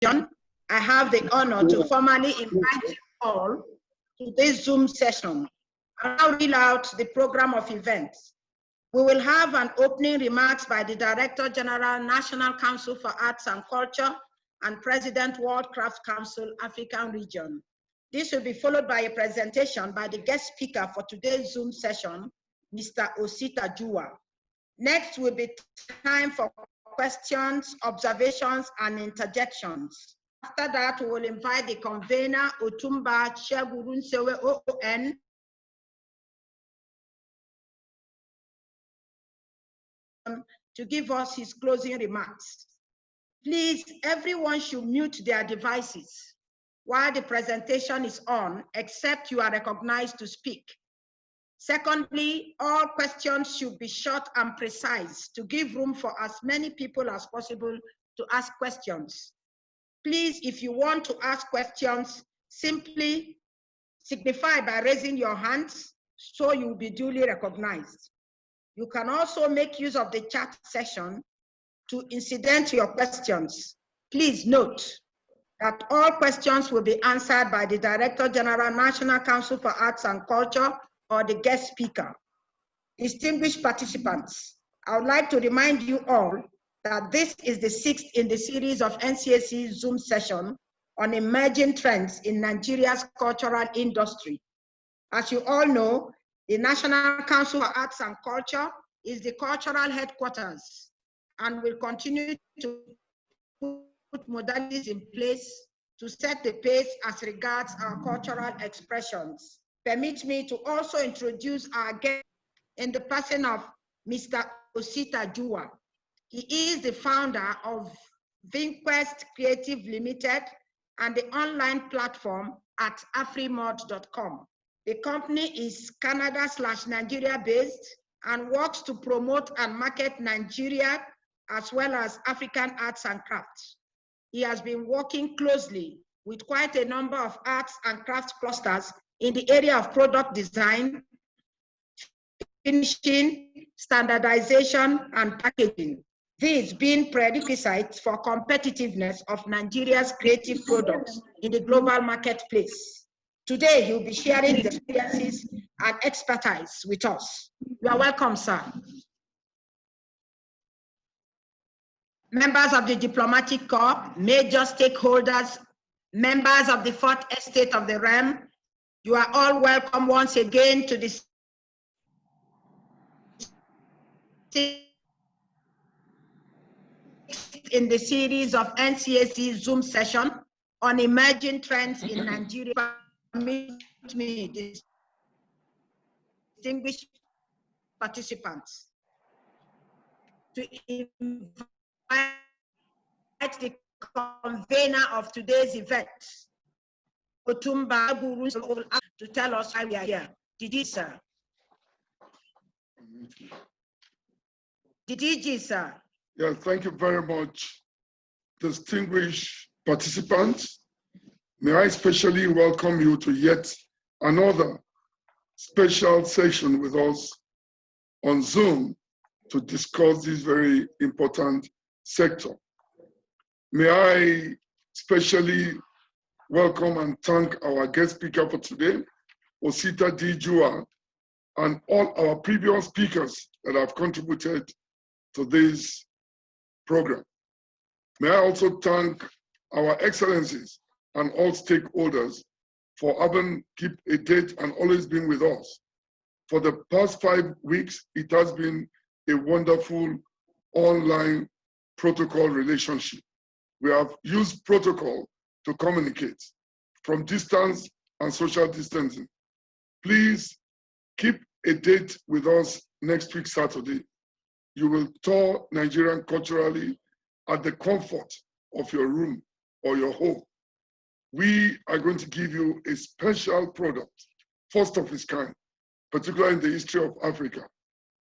I have the honor to formally invite you all to this Zoom session. I'll now read out the program of events. We will have an opening remarks by the Director General, National Council for Arts and Culture and President, World Craft Council, African Region. This will be followed by a presentation by the guest speaker for today's Zoom session, Mr. Osita Juwah. Next will be time for questions, observations, and interjections. After that, we will invite the convener, Otumba Chegurunsewe OON, to give us his closing remarks. Please, everyone should mute their devices while the presentation is on, except you are recognized to speak. Secondly, all questions should be short and precise to give room for as many people as possible to ask questions. Please, if you want to ask questions, simply signify by raising your hands so you will be duly recognized. You can also make use of the chat session to incident your questions. Please note that all questions will be answered by the Director General, National Council for Arts and Culture, or the guest speaker. Distinguished participants, I would like to remind you all that this is the 6th in the series of NCAC Zoom session on emerging trends in Nigeria's cultural industry. As you all know, the National Council for Arts and Culture is the cultural headquarters and will continue to put modalities in place to set the pace as regards our cultural expressions. Permit me to also introduce our guest in the person of Mr. Osita Juwah. He is the founder of Vinquest Creative Limited and the online platform at afrimod.com. The company is Canada/Nigeria based and works to promote and market Nigeria as well as African arts and crafts. He has been working closely with quite a number of arts and crafts clusters in the area of product design, finishing, standardization, and packaging. These being prerequisites for competitiveness of Nigeria's creative products in the global marketplace. Today, he'll be sharing his experiences and expertise with us. You are welcome, sir. Members of the Diplomatic Corps, major stakeholders, members of the Fourth Estate of the Realm, you are all welcome once again to this in the series of NCAC Zoom session on emerging trends in Nigeria. Permit me, distinguished participants, to invite the convener of today's event, Otumba to tell us why we are here. Didi, sir. Didi, sir. Yes, thank you very much, distinguished participants. May I especially welcome you to yet another special session with us on Zoom to discuss this very important sector. May I especially welcome and thank our guest speaker for today, Osita D. Juwah, and all our previous speakers that have contributed to this program. May I also thank our excellencies and all stakeholders for having kept a date and always been with us. For the past 5 weeks, it has been a wonderful online protocol relationship. We have used protocol to communicate from distance and social distancing. Please keep a date with us next week, Saturday. You will tour Nigerian culturally at the comfort of your room or your home. We are going to give you a special product, first of its kind, particularly in the history of Africa,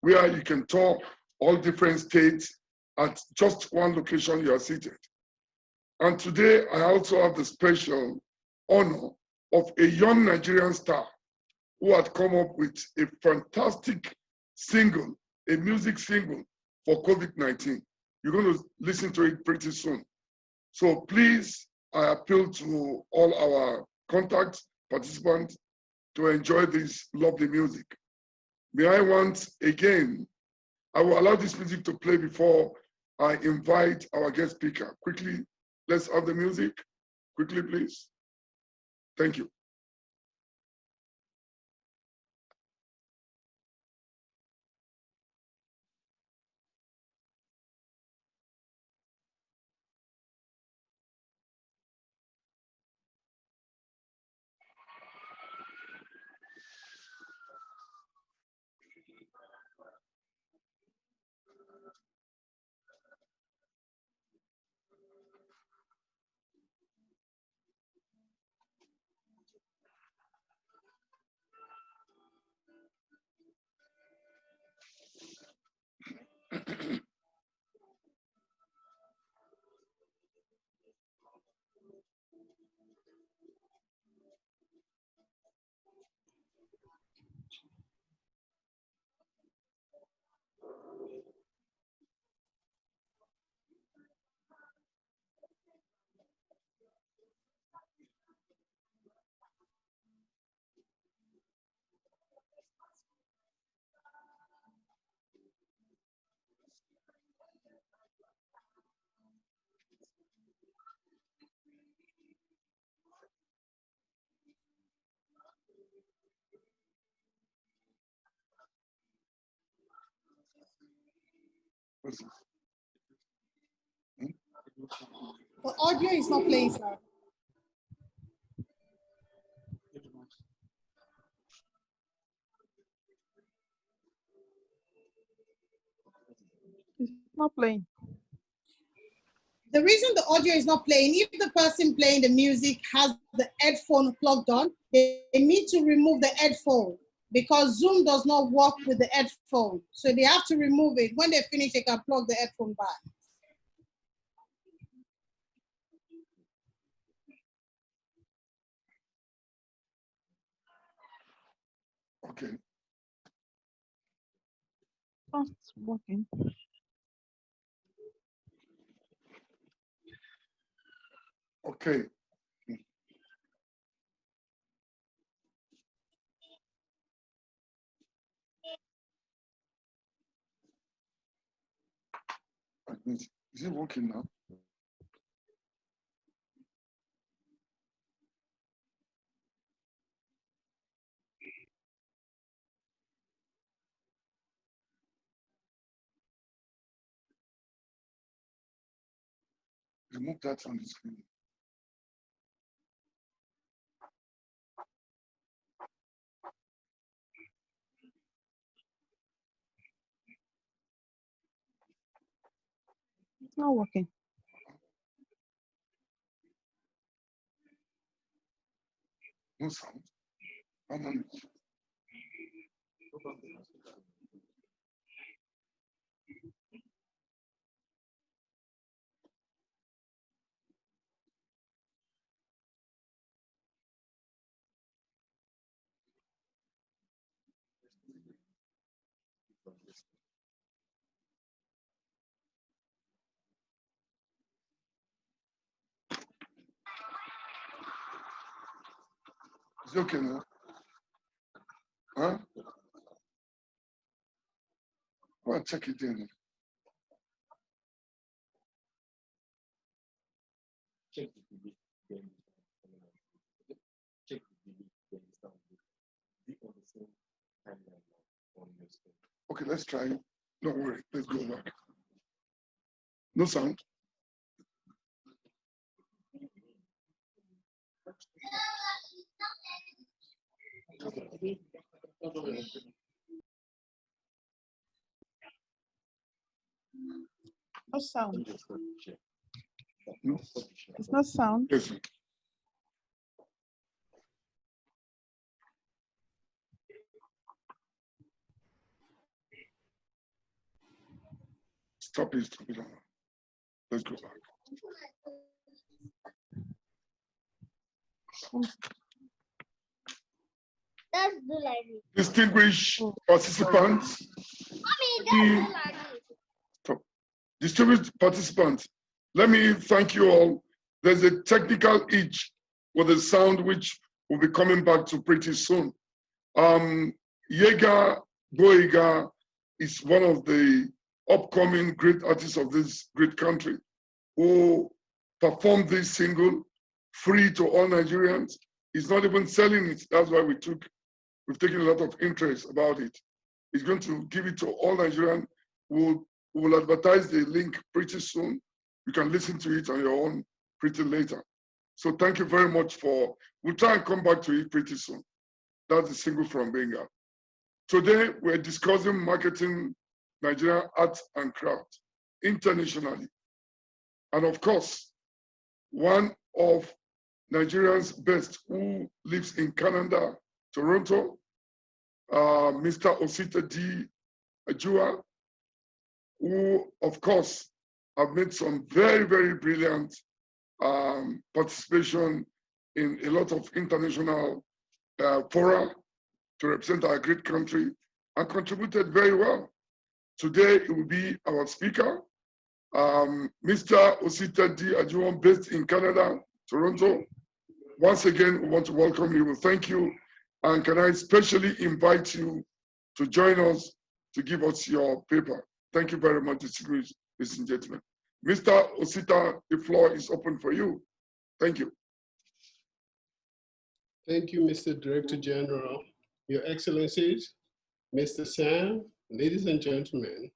where you can tour all different states at just one location you are seated. And today, I also have the special honor of a young Nigerian star who had come up with a fantastic single, a music single for COVID-19. You're going to listen to it pretty soon. So please I appeal to all our contacts, participants, to enjoy this lovely music. May I once again, I will allow this music to play before I invite our guest speaker. Quickly, let's have the music. Quickly, please. Thank you. What's this? The audio is not playing, sir. It's not playing. The reason the audio is not playing, if the person playing the music has the headphone plugged on, they need to remove the headphone because Zoom does not work with the headphone. So they have to remove it. When they finish, they can plug the headphone back. Okay. It's not working. Okay. Is it working now? Remove that on the screen. It's not working. No sound. How many? Is it okay now? Huh? Go and check it in. Check the delete when check the delete when it's down. Be on the same timeline on your screen. Okay, let's try it. Don't worry. Let's go back. No sound. No sound. No. It's not sound. Yes. Stop it. Stop it. Let's go back. Let's do like this. Distinguished participants. Stop. Distinguished participants, let me thank you all There's a technical itch with the sound which will be coming back to pretty soon. Yega Boyega is one of the upcoming great artists of this great country who performed this single free to all Nigerians. He's not even selling it. That's why we've taken a lot of interest about it. He's going to give it to all Nigerians. We will advertise the link pretty soon. You can listen to it on your own pretty later. So thank you very much we'll try and come back to it pretty soon. That's the single from Benga. Today, we're discussing marketing Nigerian art and craft internationally. And of course, one of Nigerians' best who lives in Canada, Toronto, Mr. Osita D. Juwah, who of course have made some very, very brilliant participation in a lot of international fora to represent our great country and contributed very well. Today, it will be our speaker, Mr. Osita D. Juwah, based in Canada, Toronto. Once again, we want to welcome you. Thank you. And can I especially invite you to join us to give us your paper. Thank you very much, distinguished ladies and gentlemen. Mr. Osita, the floor is open for you. Thank you. Thank you, Mr. Director General, Your Excellencies, Mr. Sam, ladies and gentlemen.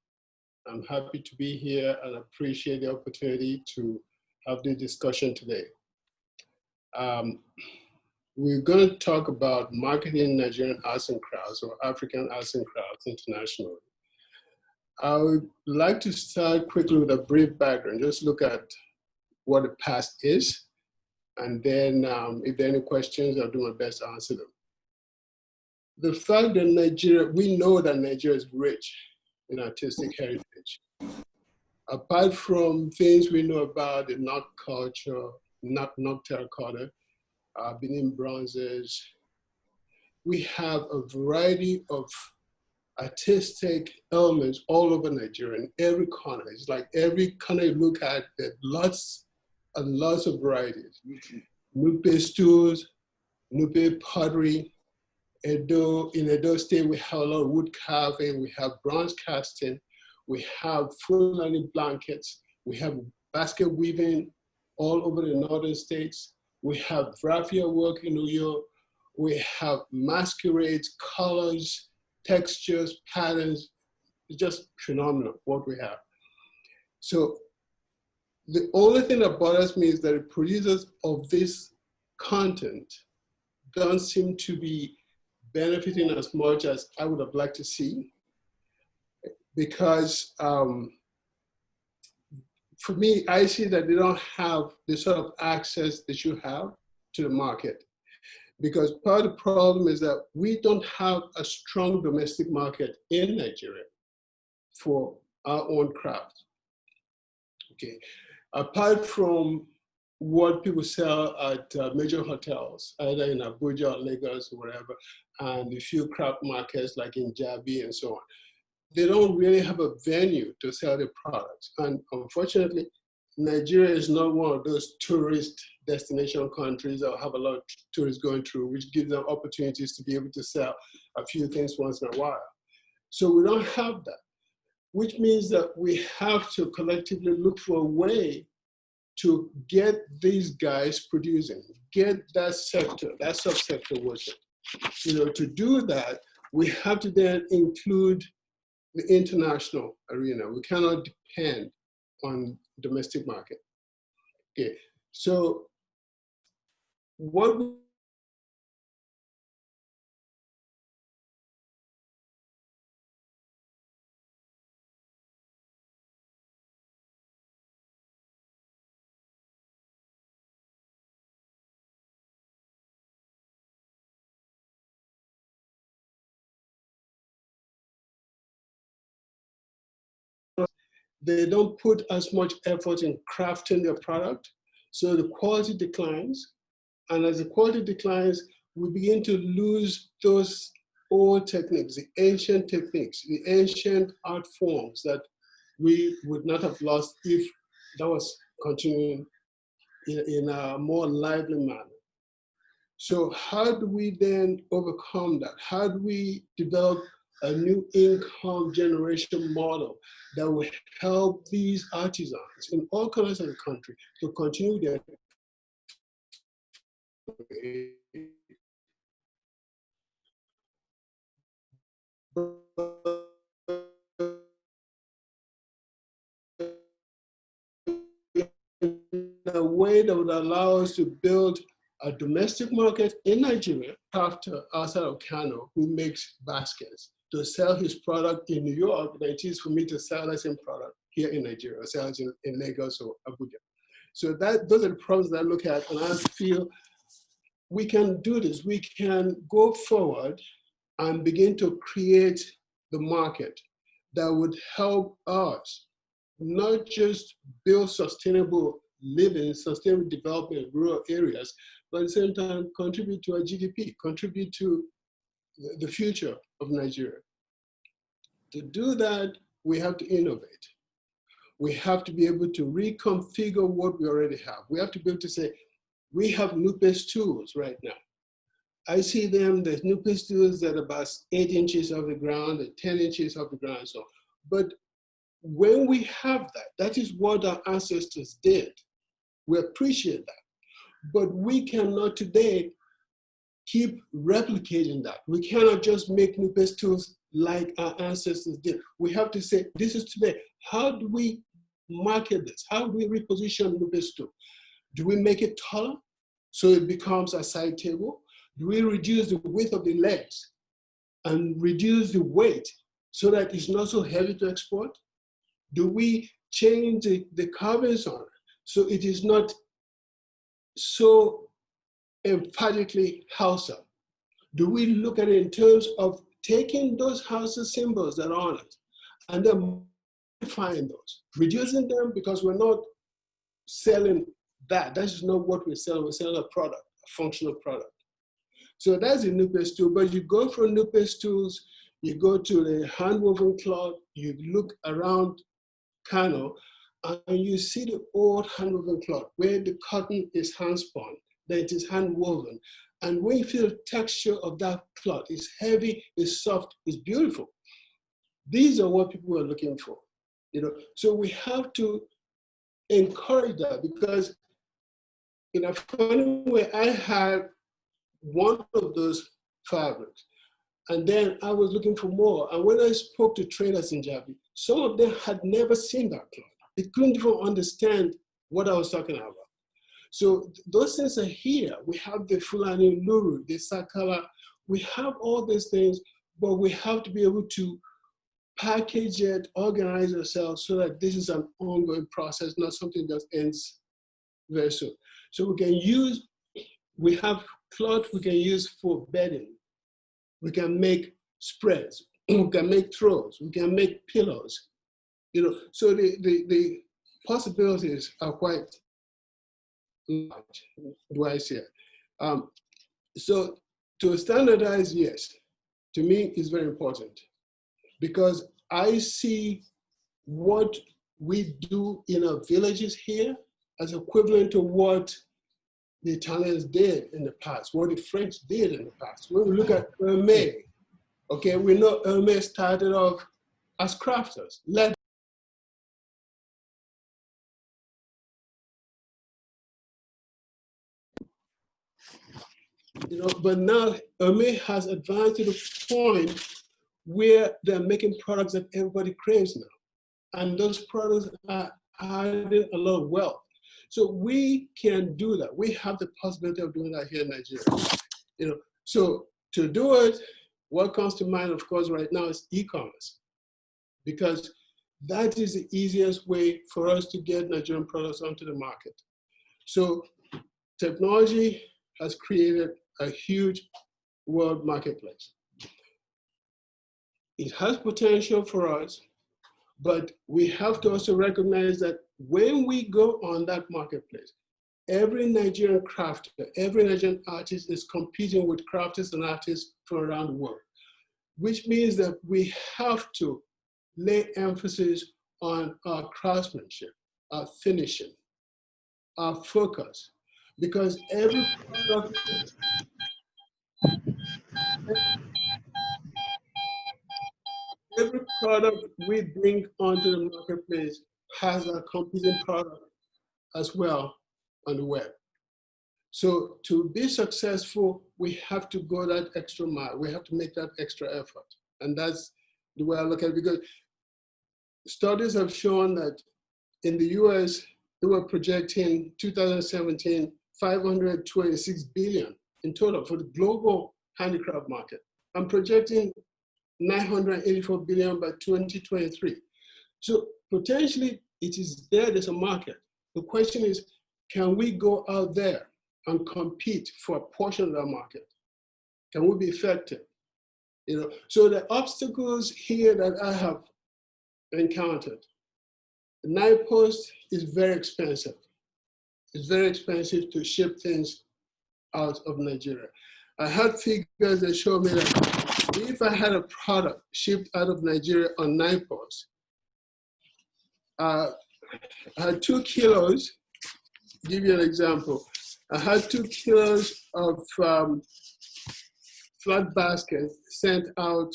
I'm happy to be here and appreciate the opportunity to have this discussion today. We're going to talk about marketing Nigerian arts and crafts or African arts and crafts internationally. I would like to start quickly with a brief background, just look at what the past is, and then if there are any questions, I'll do my best to answer them. The fact that we know that Nigeria is rich in artistic heritage. Apart from things we know about the knot culture, knot terracotta, Benin bronzes, we have a variety of artistic elements all over Nigeria in every corner. It's like every corner you look at, there are lots and lots of varieties. Nupe stools, Nupe pottery. In Edo State, we have a lot of wood carving, we have bronze casting, we have full linen blankets, we have basket weaving all over the northern states. We have raffia work in New York. We have masquerades, colors, textures, patterns. It's just phenomenal what we have. So the only thing that bothers me is that the producers of this content don't seem to be benefiting as much as I would have liked to see, because for me, I see that they don't have the sort of access that you have to the market. Because part of the problem is that we don't have a strong domestic market in Nigeria for our own craft. Okay, apart from what people sell at major hotels, either in Abuja or Lagos or whatever, and a few craft markets like in Jabi and so on, they don't really have a venue to sell their products. And unfortunately, Nigeria is not one of those tourist destination countries that have a lot of tourists going through, which gives them opportunities to be able to sell a few things once in a while. So we don't have that, which means that we have to collectively look for a way to get these guys producing, get that sector, that subsector working. To do that, we have to then include the international arena. We cannot depend on domestic market. Okay, so what they don't put as much effort in crafting their product, so the quality declines. And as the quality declines, we begin to lose those old techniques, the ancient techniques, the ancient art forms that we would not have lost if that was continuing in a more lively manner. So how do we then overcome that? How do we develop a new income generation model that will help these artisans in all corners of the country to continue their in a way that would allow us to build a domestic market in Nigeria, after outside of Kano, who makes baskets, to sell his product in New York, than it is for me to sell the same product here in Nigeria, or sell it in Lagos or Abuja. So those are the problems that I look at, and I feel we can do this. We can go forward and begin to create the market that would help us not just build sustainable living, sustainable development in rural areas, but at the same time contribute to our GDP, contribute to the future of Nigeria. To do that, we have to innovate. We have to be able to reconfigure what we already have. We have to be able to say, we have NUPES tools right now. I see them, there's NUPES tools that are about 8 inches off the ground and 10 inches off the ground and so on. But when we have that, that is what our ancestors did. We appreciate that. But we cannot today keep replicating that. We cannot just make NUPES tools like our ancestors did. We have to say, this is today. How do we market this? How do we reposition NUPES tool? Do we make it taller so it becomes a side table? Do we reduce the width of the legs and reduce the weight so that it's not so heavy to export? Do we change the carvings on it so it is not so emphatically Hausa? Do we look at it in terms of taking those Hausa symbols that are on it and then modifying those, reducing them because we're not selling that. That is not what we're selling. We're selling a product, a functional product. So that's a NUPES tool. But you go from NUPES tools, you go to the hand-woven cloth, you look around Kano, and you see the old hand-woven cloth where the cotton is hand-spun, then it is hand-woven. And when you feel the texture of that cloth, it's heavy, it's soft, it's beautiful. These are what people are looking for, you know. So we have to encourage that, because in a funny way, I had one of those fabrics, and then I was looking for more. And when I spoke to traders in Jabi, some of them had never seen that cloth. They couldn't even understand what I was talking about. So those things are here. We have the Fulani Luru, the Sakala, we have all these things, but we have to be able to package it, organize ourselves so that this is an ongoing process, not something that ends very soon. So we can use, we have cloth we can use for bedding. We can make spreads, we can make throws, we can make pillows. You know, so the possibilities are quite large, do I say it? So to standardize, yes, to me is very important, because I see what we do in our villages here as equivalent to what the Italians did in the past, what the French did in the past. When we look at Hermès, okay, we know Hermès started off as crafters. You know, but now Hermès has advanced to the point where they're making products that everybody craves now. And those products are adding a lot of wealth. So we can do that. We have the possibility of doing that here in Nigeria. You know, so to do it, what comes to mind, of course, right now is e-commerce, because that is the easiest way for us to get Nigerian products onto the market. So technology has created a huge world marketplace. It has potential for us, but we have to also recognize that when we go on that marketplace, every Nigerian crafter, every Nigerian artist is competing with crafters and artists from around the world, which means that we have to lay emphasis on our craftsmanship, our finishing. our focus, because every product we bring onto the marketplace has a competing product as well on the web. So to be successful, we have to go that extra mile. We have to make that extra effort. And that's the way I look at it, because studies have shown that in the US, they were projecting 2017, 526 billion in total for the global handicraft market. I'm projecting 984 billion by 2023. So potentially it is there, there's a market. The question is, can we go out there and compete for a portion of that market? Can we be effective? You know, so the obstacles here that I have encountered, the Nile Post is very expensive. It's very expensive to ship things out of Nigeria. I had figures that show me that if I had a product shipped out of Nigeria on Nile Post, I had 2 kilos, give you an example. I had 2 kilos of flat basket sent out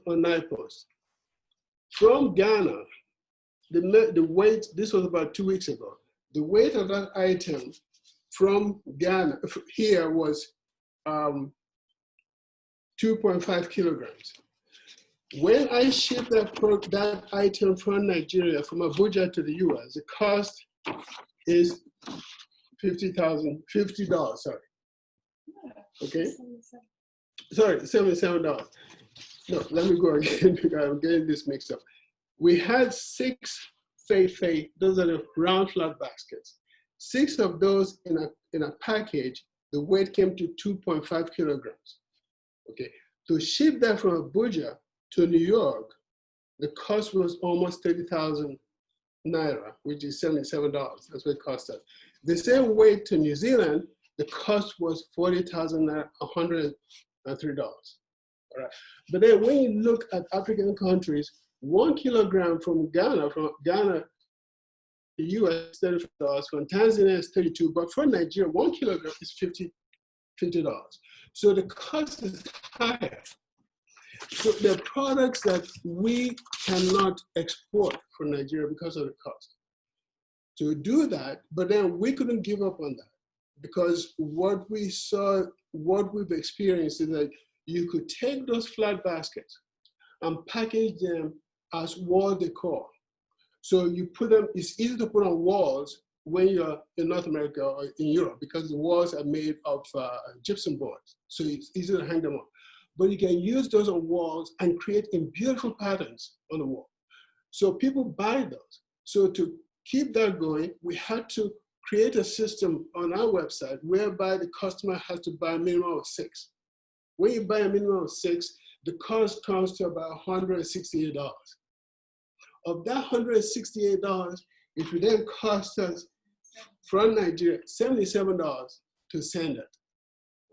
on Nile Post. From Ghana, the weight, this was about 2 weeks ago, the weight of that item from Ghana here was 2.5 kilograms. When I shipped that item from Nigeria, from Abuja to the US, the cost is $50, sorry. Okay? Sorry, $77. No, let me go again because I'm getting this mixed up. We had 6 fei, those are the round flat baskets. 6 of those in a package, the weight came to 2.5 kilograms. Okay, to ship that from Abuja to New York, the cost was almost 30,000 naira, which is $77. That's what it cost us. The same weight to New Zealand, the cost was 40,000 naira, $103. All right. But then when you look at African countries, 1 kilogram from Ghana to the US is $35, from Tanzania is $32, but for Nigeria, 1 kilogram is $50. So the cost is higher. So there are products that we cannot export from Nigeria because of the cost. To do that, but then we couldn't give up on that, because what we saw, what we've experienced is that you could take those flat baskets and package them as wall decor. So you put them, it's easy to put on walls when you're in North America or in Europe, because the walls are made of gypsum boards. So it's easy to hang them up. But you can use those on walls and create in beautiful patterns on the wall. So people buy those. So to keep that going, we had to create a system on our website whereby the customer has to buy a minimum of 6. When you buy a minimum of 6, the cost comes to about $168. Of that $168, it would then cost us from Nigeria $77 to send it.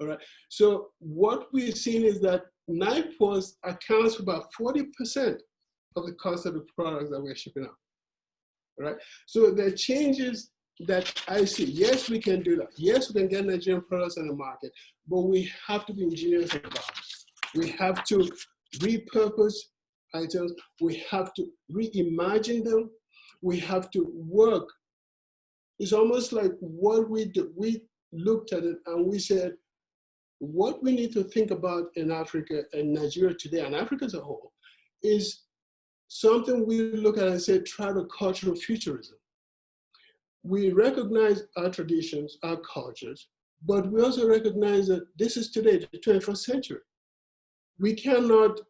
All right. So what we've seen is that Nile Post accounts for about 40% of the cost of the products that we're shipping out. All right. So there are changes that I see. Yes, we can do that. Yes, we can get Nigerian products on the market, but we have to be ingenious about it. We have to repurpose items. We have to reimagine them. We have to work. It's almost like what we do. We looked at it and we said, what we need to think about in Africa and Nigeria today, and Africa as a whole, is something we look at and say tribal cultural futurism. We recognize our traditions, our cultures, but we also recognize that this is today, the 21st century. We cannot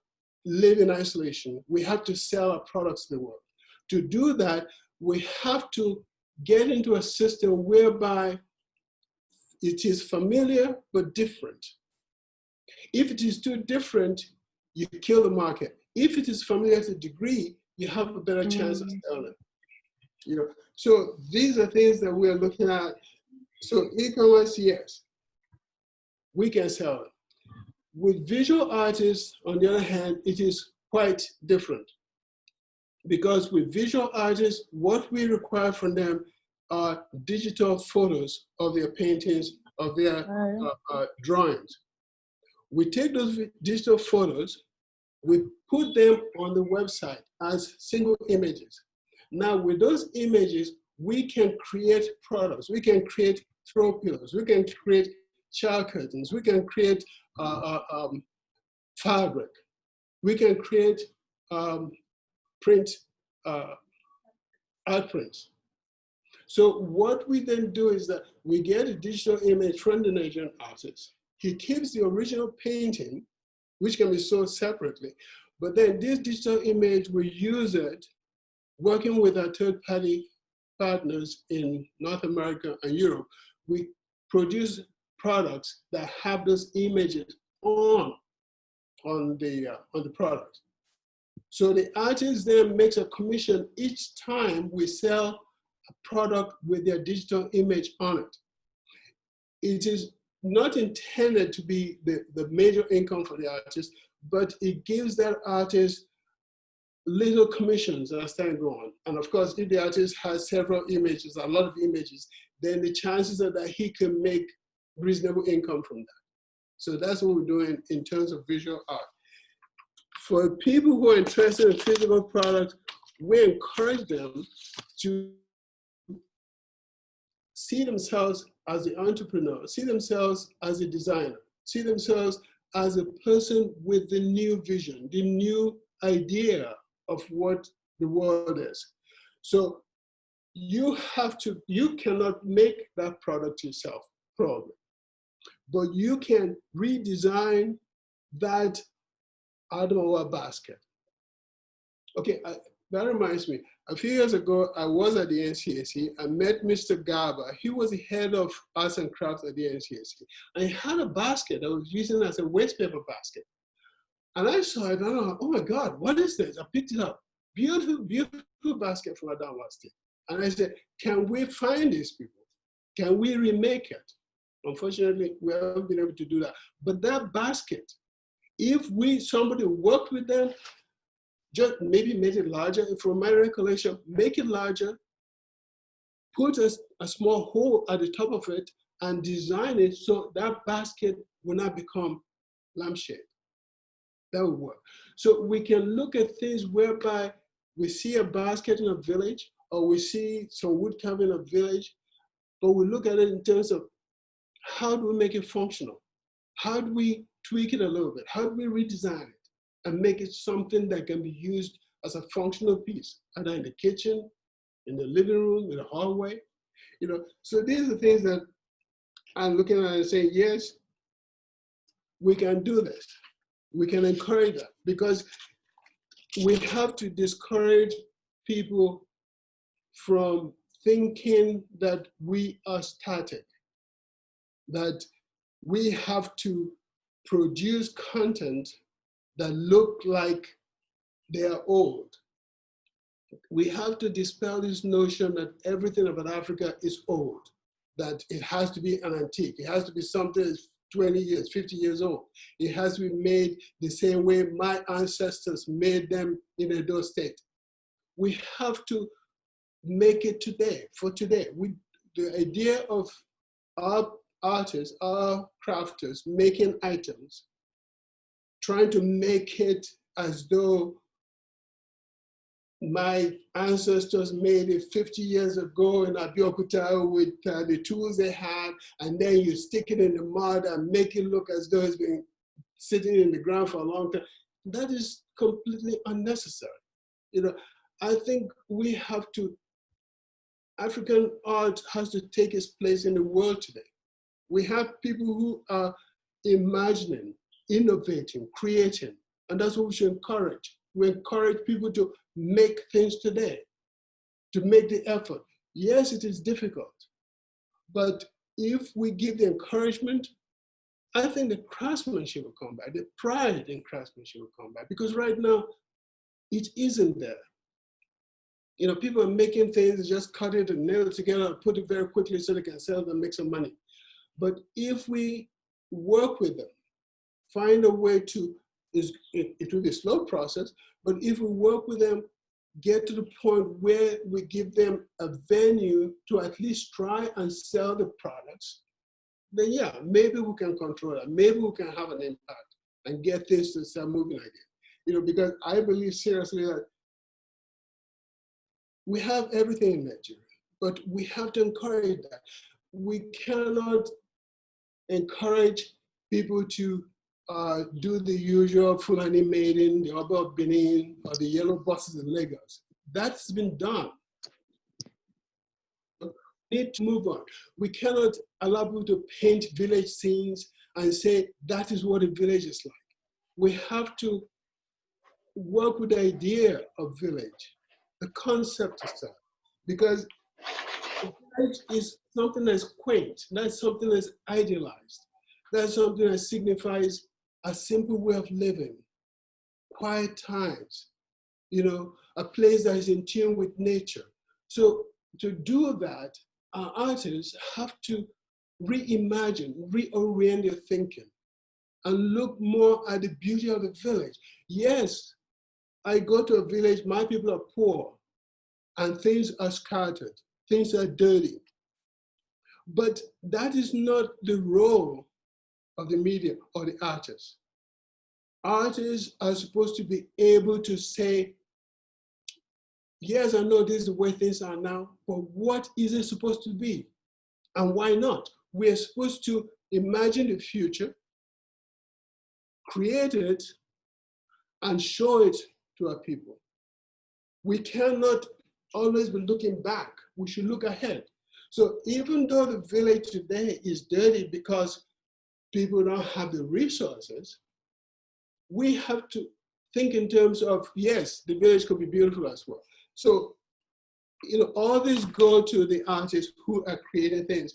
live in isolation. We have to sell our products to the world. To do that, we have to get into a system whereby it is familiar but different. If it is too different, you kill the market. If it is familiar to a degree, you have a better chance of selling it. You know, so these are things that we are looking at. So e-commerce, yes, we can sell it. With visual artists, on the other hand, it is quite different. Because with visual artists, what we require from them are digital photos of their paintings, of their drawings. We take those digital photos, we put them on the website as single images. Now with those images, we can create products. We can create throw pillows. We can create shower curtains. We can create fabric. We can create print, art prints. So what we then do is that we get a digital image from the Nigerian artist. He keeps the original painting, which can be sold separately. But then this digital image, we use it working with our third-party partners in North America and Europe. We produce products that have those images on the product. So the artist then makes a commission each time we sell a product with their digital image on it. It is not intended to be the major income for the artist, but it gives that artist little commissions as time goes on. And of course, if the artist has several images, a lot of images, then the chances are that he can make reasonable income from that. So that's what we're doing in terms of visual art. For people who are interested in physical products, we encourage them to see themselves as the entrepreneur, see themselves as a designer, see themselves as a person with the new vision, the new idea of what the world is. So you cannot make that product yourself, probably, but you can redesign that Adamawa basket. Okay, that reminds me, a few years ago, I was at the NCAC. I met Mr. Garba. He was the head of arts and crafts at the NCAC. And he had a basket that was using as a waste paper basket. And I saw it, and I'm like, oh my God, what is this? I picked it up. Beautiful, beautiful basket from Adamawa State. And I said, can we find these people? Can we remake it? Unfortunately, we haven't been able to do that. But that basket, if somebody worked with them, just maybe made it larger, from my recollection, make it larger, put a small hole at the top of it, and design it so that basket will not become lampshade. That would work. So we can look at things whereby we see a basket in a village, or we see some wood carving in a village, but we look at it in terms of how do we make it functional? How do we tweak it a little bit? How do we redesign it and make it something that can be used as a functional piece, either in the kitchen, in the living room, in the hallway? So these are things that I'm looking at and saying, yes, we can do this. We can encourage that, because we have to discourage people from thinking that we are static, that we have to produce content that look like they are old. We have to dispel this notion that everything about Africa is old, that it has to be an antique. It has to be something that's 20 years, 50 years old. It has to be made the same way my ancestors made them in Edo State. We have to make it today, for today. The idea of our artists, our crafters making items, trying to make it as though my ancestors made it 50 years ago in Abeokuta with the tools they had, and then you stick it in the mud and make it look as though it's been sitting in the ground for a long time. That is completely unnecessary. I think we have to, African art has to take its place in the world today. We have people who are imagining, innovating, creating, and that's what we should encourage. We encourage people to make things today, to make the effort. Yes, it is difficult, but if we give the encouragement, I think the craftsmanship will come back, the pride in craftsmanship will come back, because right now, it isn't there. People are making things, just cut it and nail it together and put it very quickly so they can sell them and make some money. But if we work with them, find a way to, it will be a slow process, but if we work with them, get to the point where we give them a venue to at least try and sell the products, then yeah, maybe we can control that. Maybe we can have an impact and get things to start moving again. You know, because I believe seriously that we have everything in Nigeria, but we have to encourage that. We cannot encourage people to do the usual Fulani maiden, the Oba of Benin, or the yellow buses in Lagos. That's been done. We need to move on. We cannot allow people to paint village scenes and say that is what a village is like. We have to work with the idea of village, the concept of stuff, because the village is something that's quaint, that's something that's idealized, that's something that signifies a simple way of living, quiet times, you know, a place that is in tune with nature. So to do that, our artists have to reimagine, reorient their thinking, and look more at the beauty of the village. Yes, I go to a village, my people are poor, and things are scattered, things are dirty. But that is not the role of the media or the artists. Artists are supposed to be able to say, yes, I know this is the way things are now, but what is it supposed to be? And why not? We are supposed to imagine the future, create it, and show it to our people. We cannot always be looking back. We should look ahead. So even though the village today is dirty because people don't have the resources, we have to think in terms of, yes, the village could be beautiful as well. So, you know, all this go to the artists who are creating things.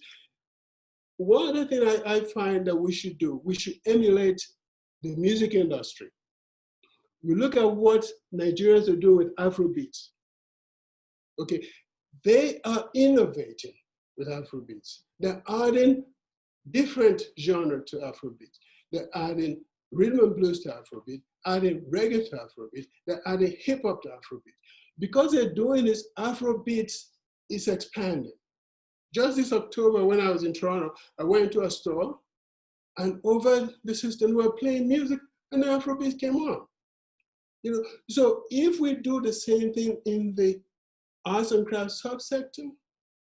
One other thing I find that we should do, we should emulate the music industry. We look at what Nigerians are doing with Afrobeats. Okay, they are innovating with Afrobeats. They're adding different genre to Afrobeats. They're adding rhythm and blues to Afrobeat, adding reggae to Afrobeat, they're adding hip hop to Afrobeat. Because they're doing this, Afrobeat is expanding. Just this October when I was in Toronto, I went into a store and over the system we were playing music and the Afrobeat came on. You know, so if we do the same thing in the arts and crafts subsector,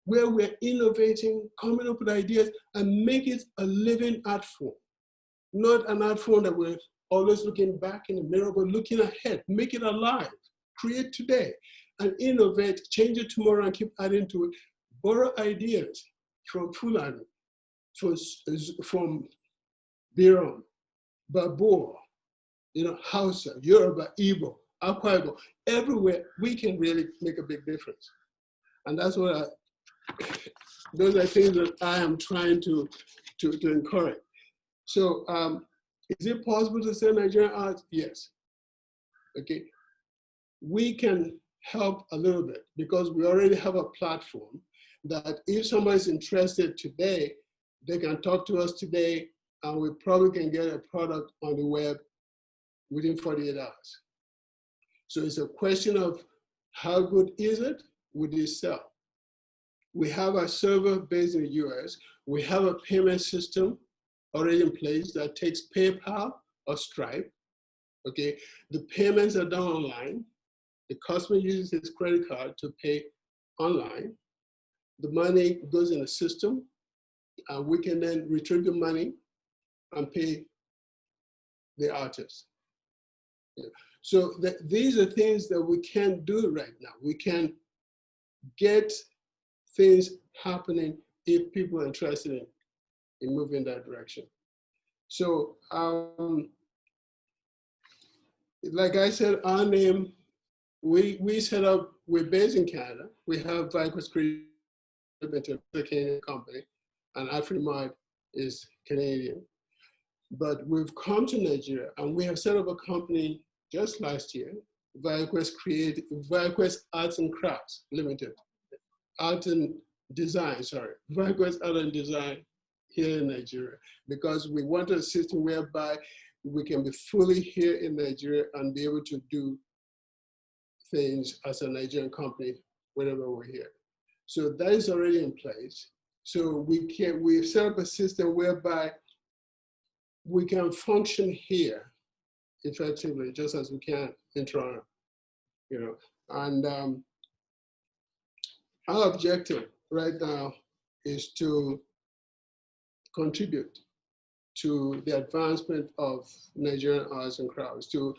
where we're innovating, coming up with ideas and make it a living art form, not an art form that we're always looking back in the mirror, but looking ahead, make it alive, create today, and innovate, change it tomorrow and keep adding to it. Borrow ideas from Fulani, from Biron, Babur, you know, Hausa, Yoruba, Igbo, Akwa Ibom, everywhere we can really make a big difference. And that's what those are things that I am trying to encourage. So is it possible to say Nigerian art? Yes. Okay. We can help a little bit because we already have a platform that if somebody's interested today, they can talk to us today and we probably can get a product on the web within 48 hours. So it's a question of how good is it? Would it sell? We have a server based in the US. We have a payment system already in place that takes PayPal or Stripe. Okay, the payments are done online. The customer uses his credit card to pay online. The money goes in the system, and we can then retrieve the money and pay the artist. Yeah. So these are things that we can do right now. We can get things happening if people are interested in moving that direction. So, like I said, our name, we set up, we're based in Canada. We have Vicus Creative, a Canadian company, and Afrimod is Canadian. But we've come to Nigeria and we have set up a company just last year, Vicus Arts and Crafts Limited. Art and Design, sorry, Vicus Art and Design here in Nigeria, because we want a system whereby we can be fully here in Nigeria and be able to do things as a Nigerian company whenever we're here. So that is already in place. So we've set up a system whereby we can function here effectively, just as we can in Toronto, you know. And our objective right now is to contribute to the advancement of Nigerian arts and crafts, to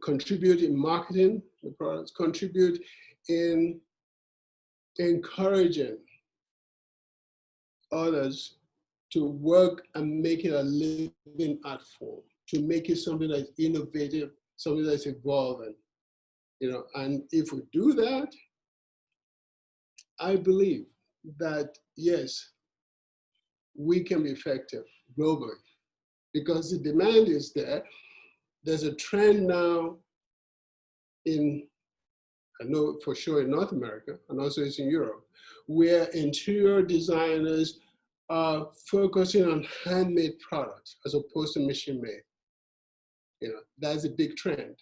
contribute in marketing the products, contribute in encouraging others to work and make it a living art form, to make it something that's innovative, something that's evolving, you know. And if we do that, I believe that yes, we can be effective globally because the demand is there. There's a trend now in, I know for sure in North America, and also it's in Europe, where interior designers are focusing on handmade products as opposed to machine made. You know, that's a big trend.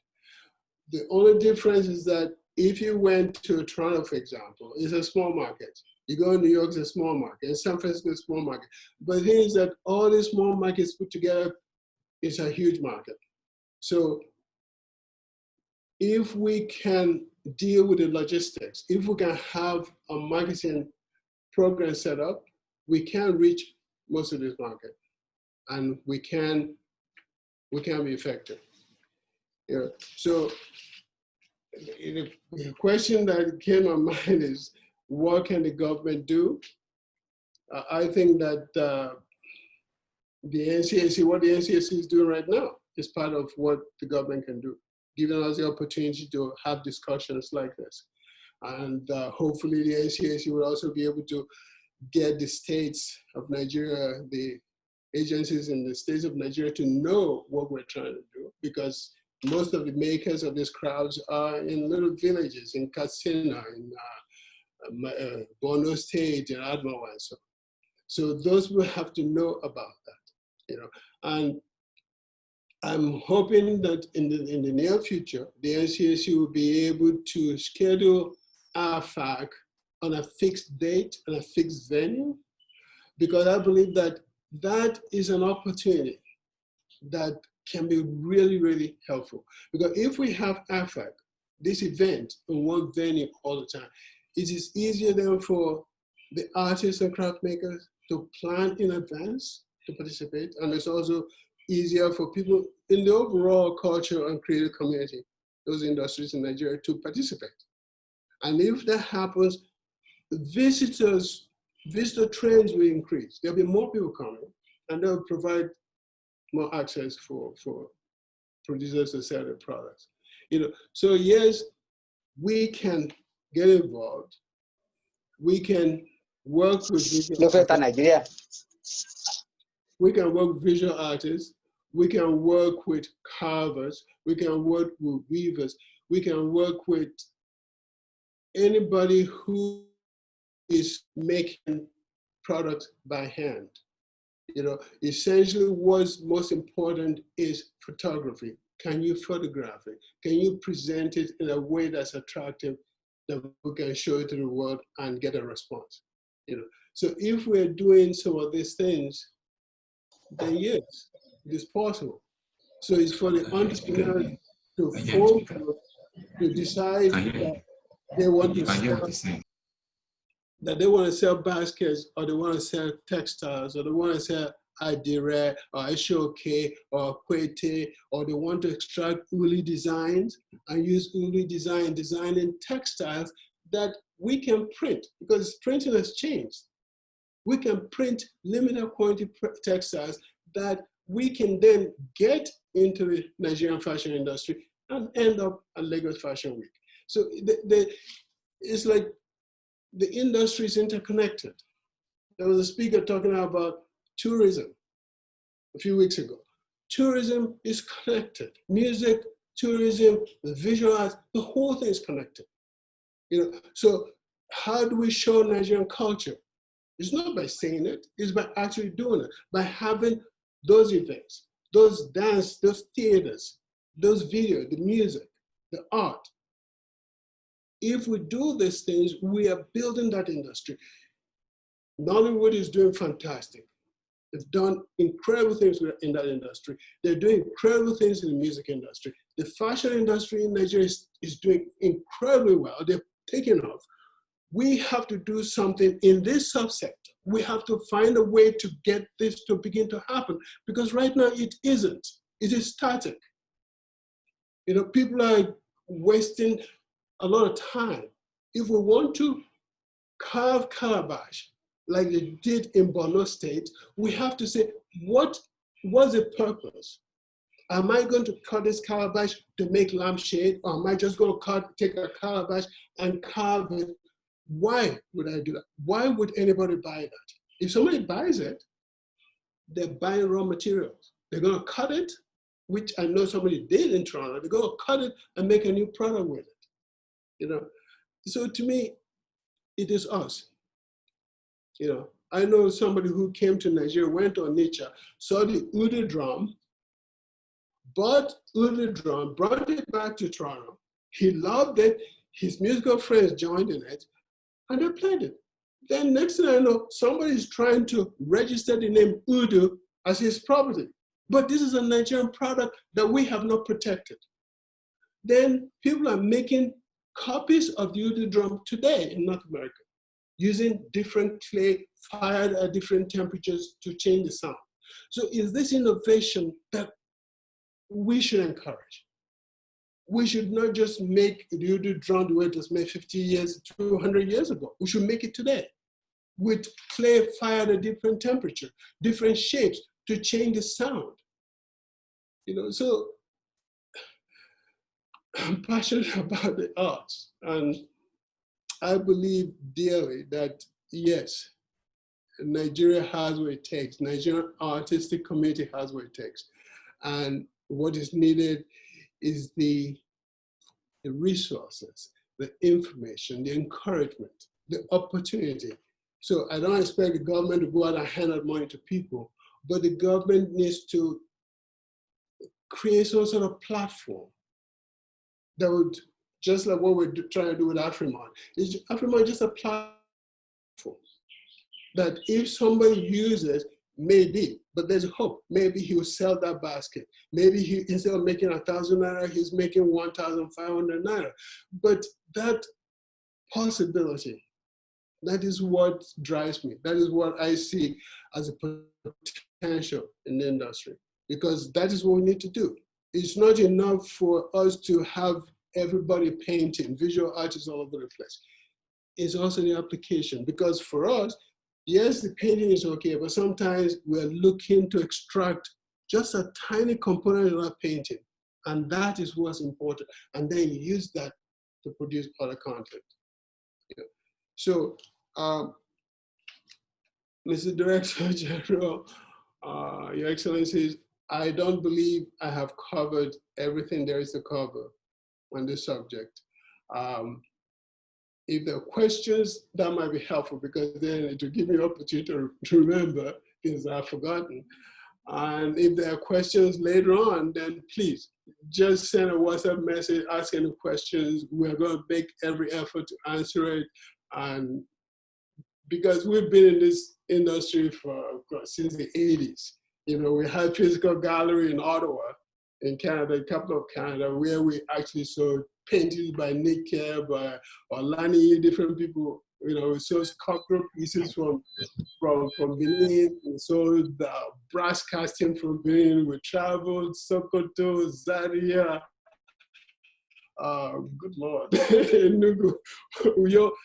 The only difference is that if you went to Toronto, for example, it's a small market. You go to New York, it's a small market. In San Francisco, it's a small market. But the thing is that all these small markets put together is a huge market. So if we can deal with the logistics, if we can have a marketing program set up, we can reach most of this market, and we can be effective. Yeah. So the question that came to my mind is, what can the government do? I think that the NCAC, what the NCAC is doing right now is part of what the government can do, giving us the opportunity to have discussions like this. And hopefully the NCAC will also be able to get the states of Nigeria, the agencies in the states of Nigeria to know what we're trying to do, because most of the makers of these crowds are in little villages in Katsina, in Borno State, in Adamawa, and so on. So those will have to know about that, you know. And I'm hoping that in the near future, the NCAC will be able to schedule our FAC on a fixed date and a fixed venue, because I believe that that is an opportunity that can be really, really helpful. Because if we have AFAC, this event in one venue all the time, it is easier then for the artists and craft makers to plan in advance to participate. And it's also easier for people in the overall culture and creative community, those industries in Nigeria, to participate. And if that happens, visitor trends will increase. There'll be more people coming, and they'll provide more access for producers to sell their products. You know, so yes, we can get involved. We can work with visual artists. We can work with visual artists. We can work with carvers. We can work with weavers. We can work with anybody who is making products by hand. You know, essentially what's most important is photography. Can you photograph it? Can you present it in a way that's attractive that we can show it to the world and get a response? You know, so if we're doing some of these things, then yes, it is possible. So it's for the entrepreneurs to form, to decide that they want to sell, that they want to sell baskets, or they want to sell textiles, or they want to sell adire, or ishoke, or kwete, or they want to extract uli designs and use uli designing textiles that we can print, because printing has changed. We can print limited quantity textiles that we can then get into the Nigerian fashion industry and end up at Lagos Fashion Week. So it's like the industry is interconnected. There was a speaker talking about tourism a few weeks ago. Tourism is connected. Music, tourism, the visual arts, the whole thing is connected. You know, so how do we show Nigerian culture? It's not by saying it, it's by actually doing it, by having those events, those dance, those theaters, those videos, the music, the art. If we do these things, we are building that industry. Nollywood is doing fantastic. They've done incredible things in that industry. They're doing incredible things in the music industry. The fashion industry in Nigeria is doing incredibly well. They're taking off. We have to do something in this subsector. We have to find a way to get this to begin to happen, because right now it isn't. It is static. You know, people are wasting a lot of time. If we want to carve calabash like they did in Borno State, we have to say, what was the purpose? Am I going to cut this calabash to make lampshade, or am I just going to take a calabash and carve it? Why would I do that? Why would anybody buy that? If somebody buys it, they're buying raw materials. They're going to cut it, which I know somebody did in Toronto. They're going to cut it and make a new product with it. You know, so to me, it is us. You know, I know somebody who came to Nigeria, went on Onitsha, saw the Udu drum, bought Udu drum, brought it back to Toronto. He loved it. His musical friends joined in it, and they played it. Then next thing I know, somebody is trying to register the name Udu as his property. But this is a Nigerian product that we have not protected. Then people are making copies of the Udu drum today in North America, using different clay fired at different temperatures to change the sound. So is this innovation that we should encourage? We should not just make the Udu drum the way it was made 50 years, 200 years ago. We should make it today with clay fired at different temperature, different shapes to change the sound. You know, so I'm passionate about the arts, and I believe dearly that yes, Nigeria has what it takes. Nigerian artistic community has what it takes. And what is needed is the resources, the information, the encouragement, the opportunity. So I don't expect the government to go out and hand out money to people, but the government needs to create some sort of platform that would, just like what we're trying to do with Afrimon. Afrimon is just a platform that if somebody uses, maybe, but there's hope. Maybe he will sell that basket. Maybe he, instead of making 1,000 naira, he's making 1,500 naira. But that possibility, that is what drives me. That is what I see as a potential in the industry, because that is what we need to do. It's not enough for us to have everybody painting, visual artists all over the place. It's also the application, because for us, yes, the painting is okay, but sometimes we're looking to extract just a tiny component of that painting, and that is what's important. And then you use that to produce other content. Yeah. So, Mr. Director General, Your Excellencies, I don't believe I have covered everything there is to cover on this subject. If there are questions, that might be helpful, because then it will give me an opportunity to remember things I've forgotten. And if there are questions later on, then please just send a WhatsApp message, ask any questions. We're going to make every effort to answer it. And because we've been in this industry since the 80s. You know, we had physical gallery in Ottawa, in Canada, a couple of Canada, where we actually saw paintings by Nick Kerr, by Olani, different people. You know, we saw sculptural pieces from Benin. We saw the brass casting from Benin. We traveled Sokoto, Zaria. Good Lord, Enugu.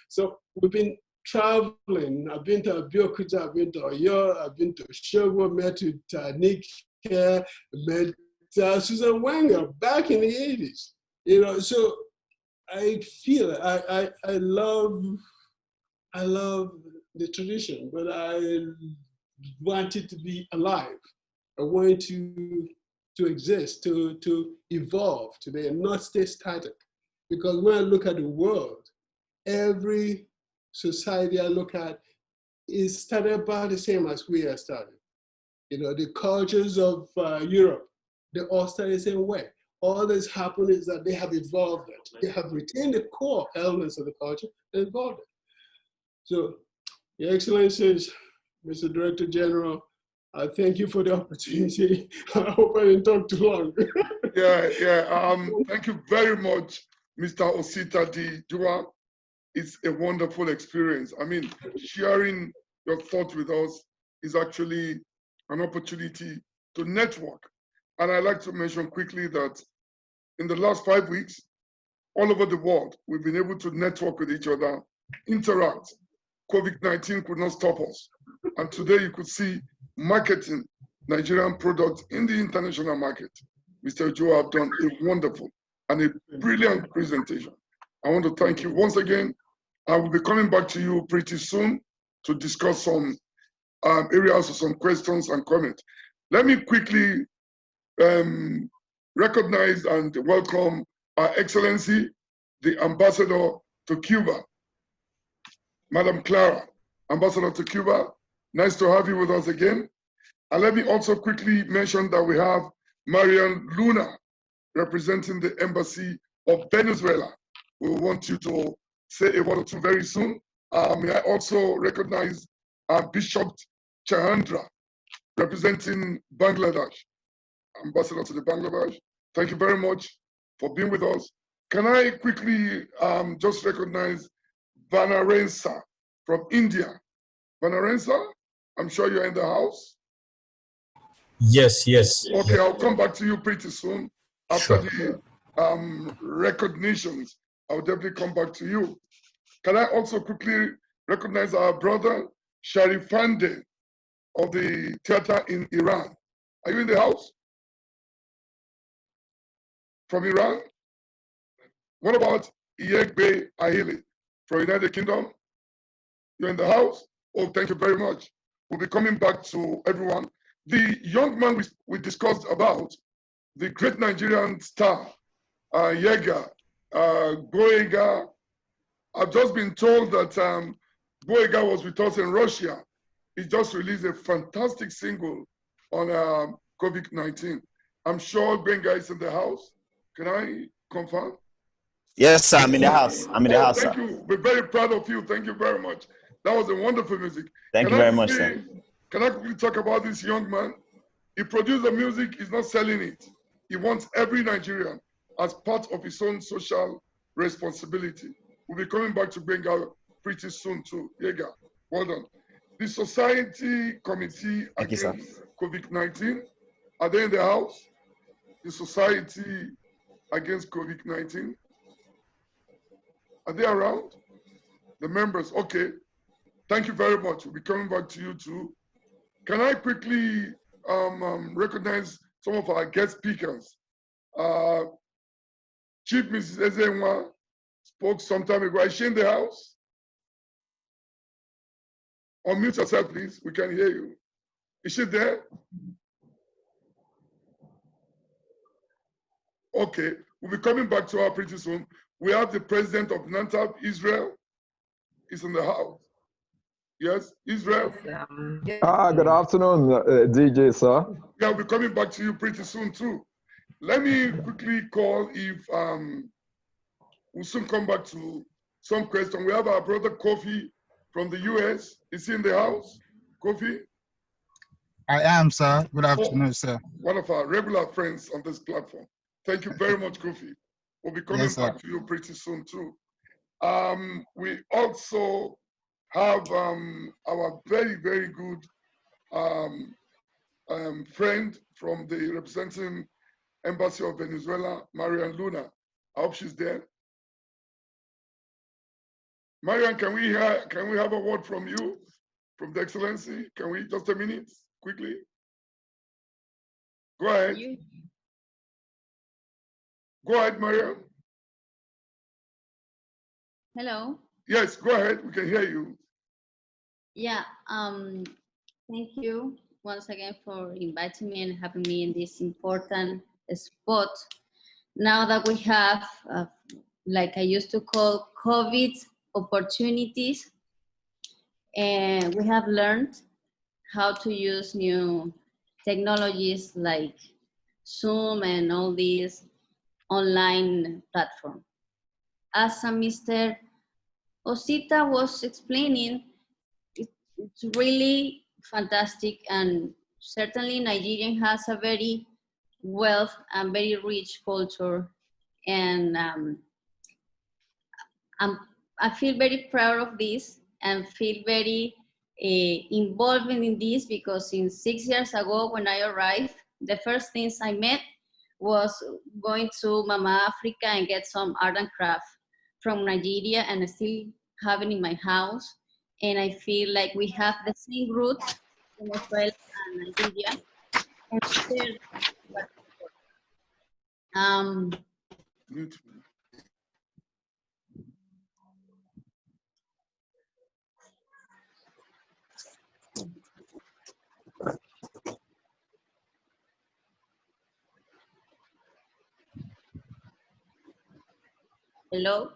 So we've been traveling. I've been to Abeokuta, I've been to Oyo, I've been to Shogo, met with Nick Kerr, met Susan Wenger back in the 80s. You know, so I feel I love the tradition, but I want it to be alive. I want it to exist, to evolve today and not stay static. Because when I look at the world, every society I look at is started about the same as we are started. You know, the cultures of Europe, they all started the same way. all that's happened is that they have evolved it. They have retained the core elements of the culture and evolved it. So, Your Excellencies, Mr. Director General, I thank you for the opportunity. I hope I didn't talk too long. Thank you very much, Mr. Osita D. Juwah. It's a wonderful experience. I mean, sharing your thoughts with us is actually an opportunity to network. And I'd like to mention quickly that in the last 5 weeks, all over the world, we've been able to network with each other, interact. COVID-19 could not stop us. And today you could see marketing Nigerian products in the international market. Mr. Juwah have done a wonderful and a brilliant presentation. I want to thank you once again. I will be coming back to you pretty soon to discuss some areas of some questions and comments. Let me quickly recognize and welcome Her Excellency, the Ambassador to Cuba, Madam Clara, Ambassador to Cuba. Nice to have you with us again. And let me also quickly mention that we have Marian Luna, representing the Embassy of Venezuela. We want you to say a word or two very soon. May I also recognize Bishop Chahandra, representing Bangladesh, Ambassador to the Bangladesh. Thank you very much for being with us. Can I quickly just recognize Vanarensa from India? Vanarensa, I'm sure you're in the house. Yes, yes. Okay, yes. I'll come back to you pretty soon after Sure. the recognitions. I'll definitely come back to you. Can I also quickly recognize our brother Sharifande of the theater in Iran? Are you in the house? From Iran? What about Iyegbe Ahili from United Kingdom? You're in the house? Oh, thank you very much. We'll be coming back to everyone. The young man we discussed about, the great Nigerian star, Yega, Boyega. I've just been told that Boyega was with us in Russia. He just released a fantastic single on COVID-19. I'm sure Benga is in the house. Can I confirm? Yes, sir, I'm in the house. I'm in the house, Thank sir. you. We're very proud of you. Thank you very much. That was a wonderful music. Thank you very much, sir. Can I quickly talk about this young man? He produced the music, he's not selling it. He wants every Nigerian as part of his own social responsibility. We'll be coming back to Benga pretty soon too. Yega, well done. The Society Committee Against COVID-19, are they in the house? The Society Against COVID-19, are they around? The members, okay. Thank you very much. We'll be coming back to you too. Can I quickly recognize some of our guest speakers? Chief Mrs. Ezenwa spoke some time ago. Is she in the house? Unmute yourself, please. We can hear you. Is she there? Okay, we'll be coming back to her pretty soon. We have the president of Nantab, Israel, is in the house. Yes, Israel? Good afternoon, DJ, sir. Yeah, we'll be coming back to you pretty soon too. Let me quickly call if we'll soon come back to some question. We have our brother Kofi from the US. Is he in the house? Kofi? I am, sir. Good afternoon, sir. One of our regular friends on this platform. Thank you very much, Kofi. We'll be coming back to you pretty soon too. We also have our very, very good friend from the representing Embassy of Venezuela, Marian Luna. I hope she's there. Marian, can we have a word from you, from the Excellency? Can we just a minute, quickly? Go ahead. Go ahead, Marian. Hello. Yes, go ahead. We can hear you. Yeah. Thank you once again for inviting me and having me in this important spot. Now that we have, like I used to call COVID opportunities, and we have learned how to use new technologies like Zoom and all these online platform. As Mr. Osita was explaining, it's really fantastic, and certainly Nigerian has a very wealth and very rich culture, and I feel very proud of this and feel very involved in this, because since 6 years ago when I arrived, the first things I met was going to Mama Africa and get some art and craft from Nigeria, and I still have it in my house. And I feel like we have the same roots in Australia and Nigeria. And share hello?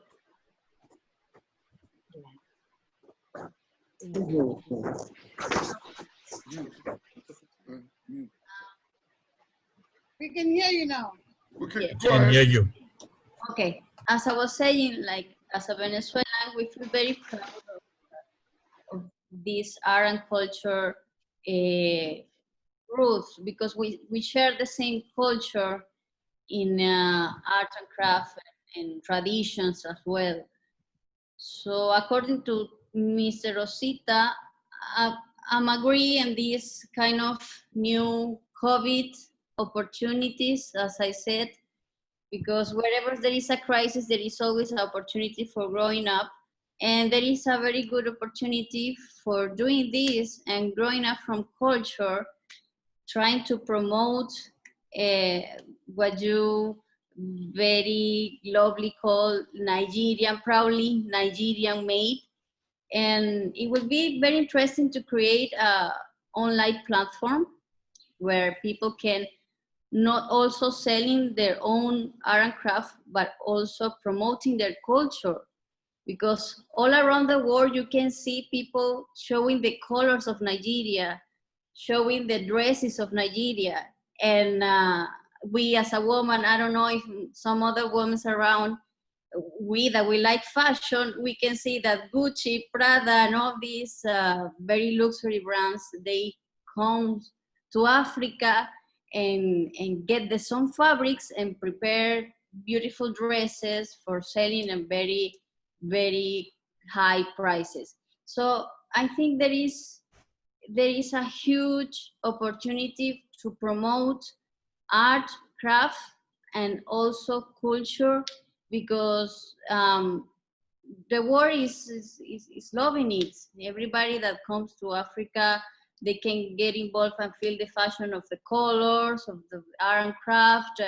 We can hear you now. I can hear you. Okay, as I was saying, like as a Venezuelan, we feel very proud of this art and culture roots, because we share the same culture in art and craft and traditions as well. So according to Mr. Osita, I'm agreeing in this kind of new COVID opportunities, as I said, because wherever there is a crisis, there is always an opportunity for growing up. And there is a very good opportunity for doing this and growing up from culture, trying to promote what you very lovely call Nigerian, proudly Nigerian made. And it would be very interesting to create an online platform where people can not also selling their own art and craft, but also promoting their culture. Because all around the world, you can see people showing the colors of Nigeria, showing the dresses of Nigeria. And we as a woman, I don't know if some other women around, we like fashion, we can see that Gucci, Prada, and all these very luxury brands, they come to Africa and get the some fabrics and prepare beautiful dresses for selling at very, very high prices. So I think there is a huge opportunity to promote art, craft, and also culture, because the world is loving it. Everybody that comes to Africa, they can get involved and feel the fashion of the colors, of the art and craft.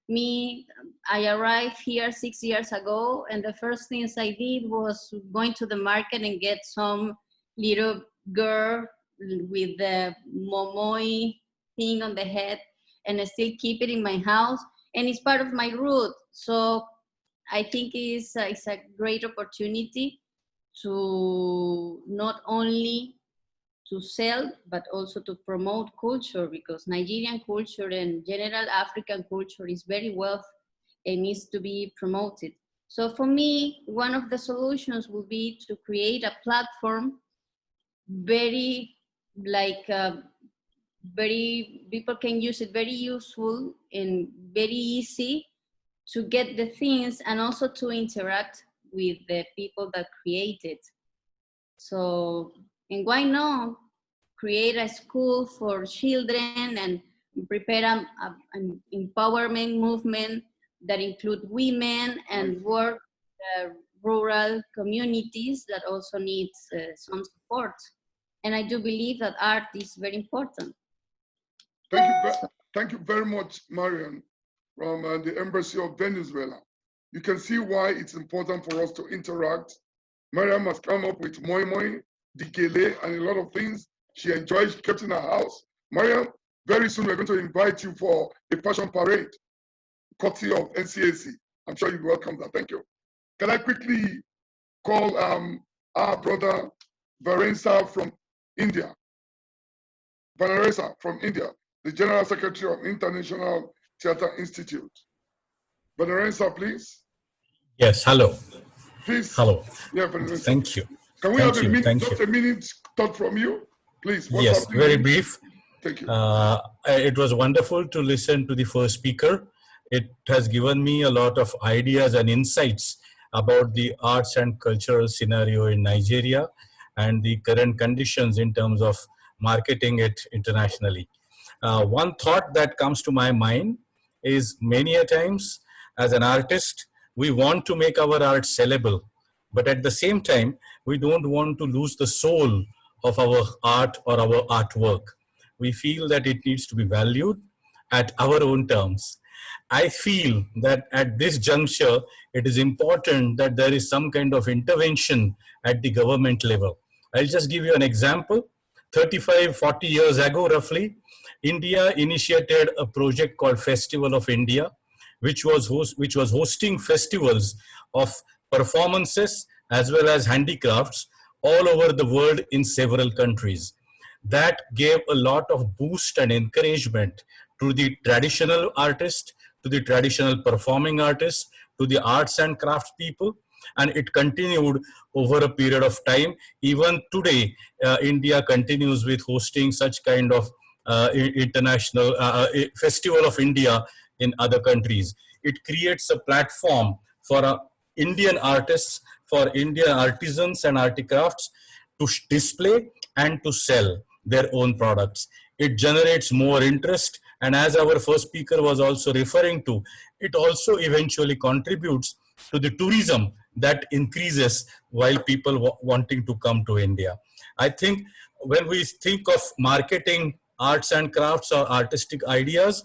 Me, I arrived here 6 years ago, and the first things I did was going to the market and get some little girl with the momoi thing on the head, and I still keep it in my house, and it's part of my root. So I think it's a great opportunity to not only to sell, but also to promote culture, because Nigerian culture and general African culture is very wealthy and needs to be promoted. So for me, one of the solutions would be to create a platform very people can use it, very useful and very easy to get the things and also to interact with the people that create it. So, and why not create a school for children and prepare an empowerment movement that include women and work rural communities that also needs some support. And I do believe that art is very important. Thank you very much, Marian, from the Embassy of Venezuela. You can see why it's important for us to interact. Mariam has come up with moi moi, dikele, and a lot of things she enjoys, kept in her house. Mariam, very soon we're going to invite you for a fashion parade, courtesy of NCAC. I'm sure you'll welcome that. Thank you. Can I quickly call our brother Varensa from India? Valeresa from India, the General Secretary of International Theatre Institute. Venerenza, please. Yes, hello. Please. Hello. Yeah, Venerenza. Thank you. Can we Thank have a you. minute, Thank just you. a minute thought from you? Please, what's Yes, happening? very brief. Thank you. It was wonderful to listen to the first speaker. It has given me a lot of ideas and insights about the arts and cultural scenario in Nigeria and the current conditions in terms of marketing it internationally. One thought that comes to my mind is many a times as an artist, we want to make our art sellable, but at the same time, we don't want to lose the soul of our art or our artwork. We feel that it needs to be valued at our own terms. I feel that at this juncture, it is important that there is some kind of intervention at the government level. I'll just give you an example. 35, 40 years ago, roughly, India initiated a project called Festival of India, which was hosting festivals of performances as well as handicrafts all over the world in several countries. That gave a lot of boost and encouragement to the traditional artists, to the traditional performing artists, to the arts and crafts people, and it continued over a period of time. Even today, India continues with hosting such kind of international festival of India in other countries. It creates a platform for Indian artists, for Indian artisans and articrafts to display and to sell their own products. It generates more interest, and as our first speaker was also referring to, it also eventually contributes to the tourism that increases while people wanting to come to India. I think when we think of marketing arts and crafts or artistic ideas,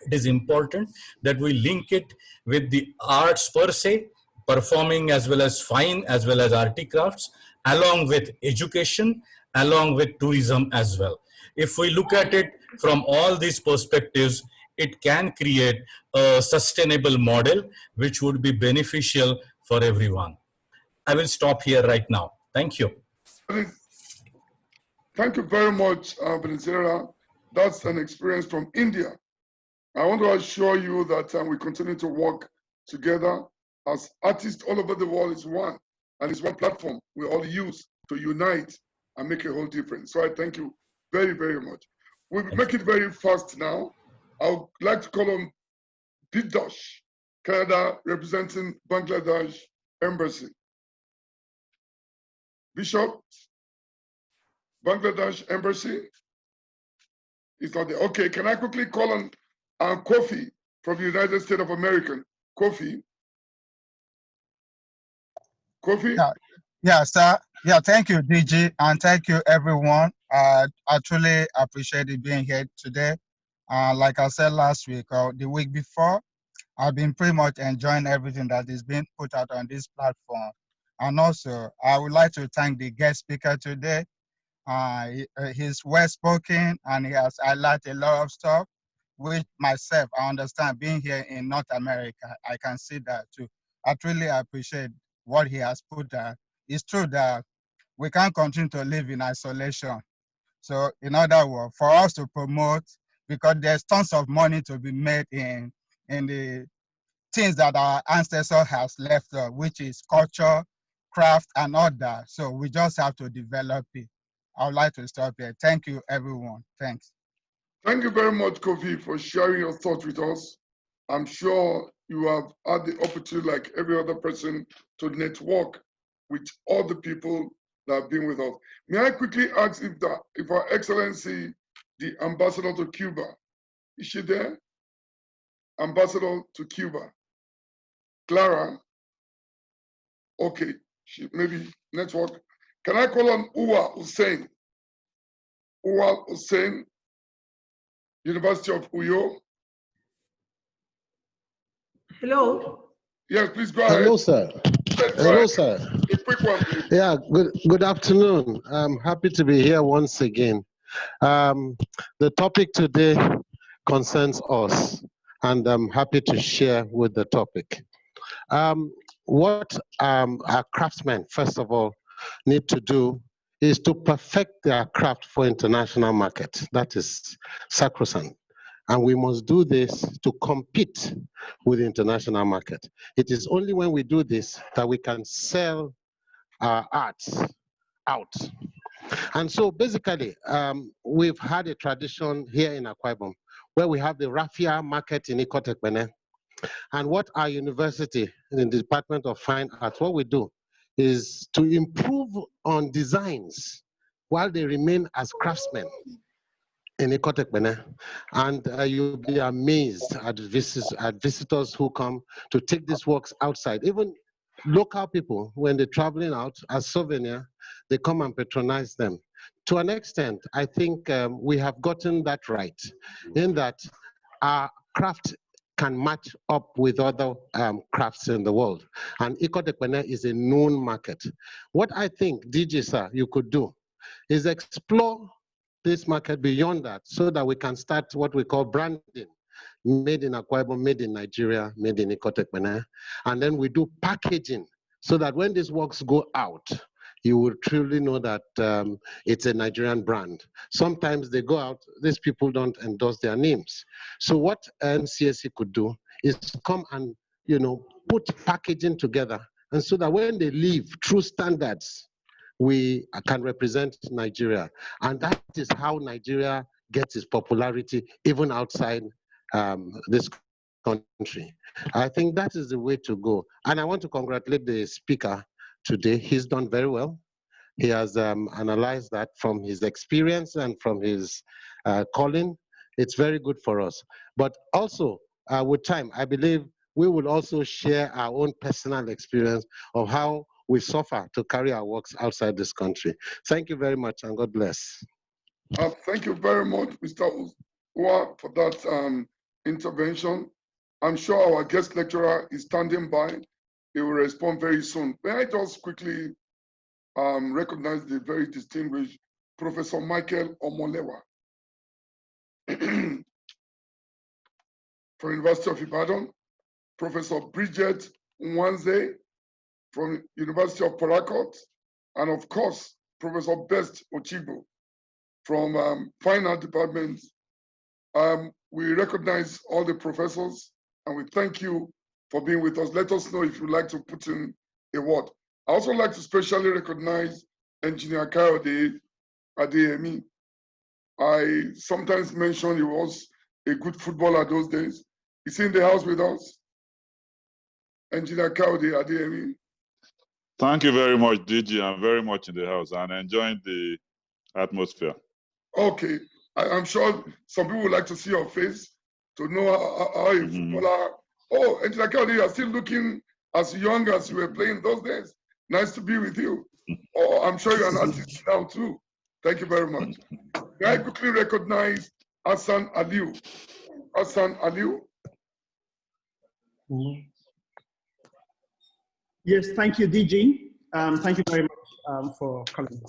it is important that we link it with the arts per se, performing as well as fine, as well as articrafts, along with education, along with tourism as well. If we look at it from all these perspectives, it can create a sustainable model which would be beneficial for everyone. I will stop here right now. Thank you. Thank you very much, Venezuela. That's an experience from India. I want to assure you that we continue to work together as artists all over the world is one, and it's one platform we all use to unite and make a whole difference. So I thank you very, very much. We'll make it very fast now. I would like to call on Bidosh, Canada, representing Bangladesh Embassy. Bishop, Bangladesh Embassy is not there. Okay, can I quickly call on Kofi from the United States of America? Kofi. Kofi? Yeah, sir. Yeah, thank you, DG, and thank you, everyone. I truly appreciate it being here today. Like I said last week or the week before, I've been pretty much enjoying everything that is being put out on this platform. And also, I would like to thank the guest speaker today. He's well-spoken and he has highlighted a lot of stuff, which myself, I understand, being here in North America, I can see that too. I truly appreciate what he has put out. It's true that we can't continue to live in isolation. So in other words, for us to promote, because there's tons of money to be made in the things that our ancestors has left us, which is culture, craft, and all that. So we just have to develop it. I would like to stop here. Thank you, everyone. Thanks. Thank you very much, Kofi, for sharing your thoughts with us. I'm sure you have had the opportunity, like every other person, to network with all the people that have been with us. May I quickly ask if Her Excellency, the Ambassador to Cuba, is she there? Ambassador to Cuba. Clara? Okay, she maybe network. Can I call on Uwa Hussein? Uwa Hussein, University of Uyo. Hello. Yes, please go ahead. Hello, sir. Hello, sir. A quick one, please. Yeah, good afternoon. I'm happy to be here once again. The topic today concerns us, and I'm happy to share with the topic. What our craftsmen, first of all, need to do is to perfect their craft for international market. That is sacrosanct. And we must do this to compete with the international market. It is only when we do this that we can sell our arts out. And so basically, we've had a tradition here in Akwa Ibom where we have the raffia market in Ikotekpene. And what our university in the Department of Fine Arts, what we do is to improve on designs while they remain as craftsmen in Ikotekpene. And you'll be amazed at visitors who come to take these works outside. Even local people, when they're traveling out as souvenir, they come and patronize them. To an extent, I think we have gotten that right, in that our craft can match up with other crafts in the world. And Ikotekpene is a known market. What I think, DJ sir, you could do is explore this market beyond that so that we can start what we call branding. Made in Akwa Ibom, made in Nigeria, made in Ikotekpene. And then we do packaging so that when these works go out, you will truly know that it's a Nigerian brand. Sometimes they go out, these people don't endorse their names. So what NCSC could do is come and, you know, put packaging together, and so that when they leave, true standards, we can represent Nigeria. And that is how Nigeria gets its popularity even outside this country. I think that is the way to go. And I want to congratulate the speaker today. He's done very well. He has analyzed that from his experience and from his calling. It's very good for us. But also, with time, I believe we will also share our own personal experience of how we suffer to carry our works outside this country. Thank you very much, and God bless. Thank you very much, Mr. Juwah, for that intervention. I'm sure our guest lecturer is standing by. He will respond very soon. May I just quickly recognize the very distinguished Professor Michael Omolewa from University of Ibadan, Professor Bridget Nwanze from University of Port Harcourt, and of course, Professor Best Ochibo from Fine Art Department. We recognize all the professors and we thank you for being with us. Let us know if you'd like to put in a word. I also like to specially recognize Engineer Kayode Adeyemi. I sometimes mention he was a good footballer those days. Is he in the house with us? Engineer Kayode Adeyemi. Thank you very much, DG. I'm very much in the house and enjoying the atmosphere. Okay. I'm sure some people would like to see your face to know how a footballer. Oh, Engineer Kayode, you are still looking as young as you were playing those days. Nice to be with you. Oh, I'm sure you're an artist now too. Thank you very much. May I quickly recognize Hassan Aliu? Hassan Aliu? Yes, thank you, DG. Thank you very much for coming.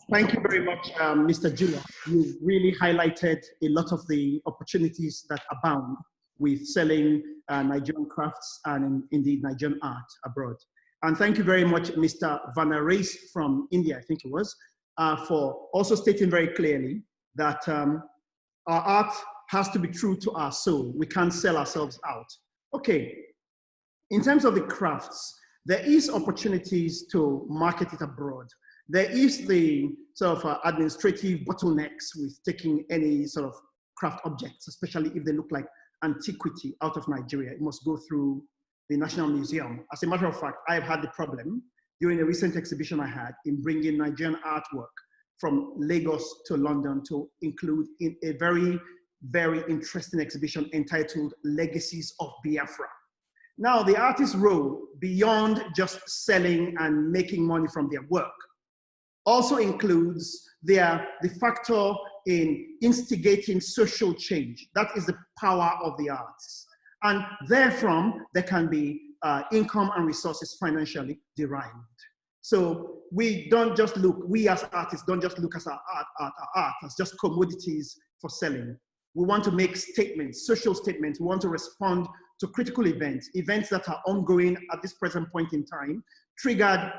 Thank you very much, Mr. Juwah. You really highlighted a lot of the opportunities that abound with selling Nigerian crafts and indeed Nigerian art abroad. And thank you very much, Mr. Vanarais from India, I think it was, for also stating very clearly that our art has to be true to our soul. We can't sell ourselves out. Okay, in terms of the crafts, there is opportunities to market it abroad. There is the sort of administrative bottlenecks with taking any sort of craft objects, especially if they look like antiquity out of Nigeria. It must go through the National Museum. As a matter of fact, I've had the problem during a recent exhibition I had in bringing Nigerian artwork from Lagos to London to include in a very, very interesting exhibition entitled Legacies of Biafra. Now, the artist's role, beyond just selling and making money from their work, also includes the factor in instigating social change. That is the power of the arts. And therefrom, there can be income and resources financially derived. So we don't just look, we as artists don't just look at our art as just commodities for selling. We want to make statements, social statements. We want to respond to critical events, events that are ongoing at this present point in time, triggered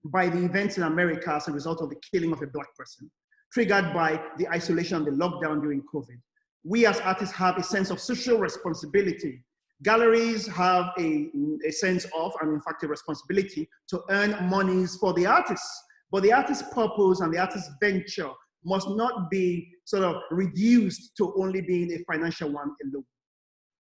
by the events in America as a result of the killing of a Black person. triggered by the isolation, the lockdown during COVID. We as artists have a sense of social responsibility. Galleries have a sense of, and in fact, a responsibility to earn monies for the artists. But the artist's purpose and the artist's venture must not be sort of reduced to only being a financial one alone.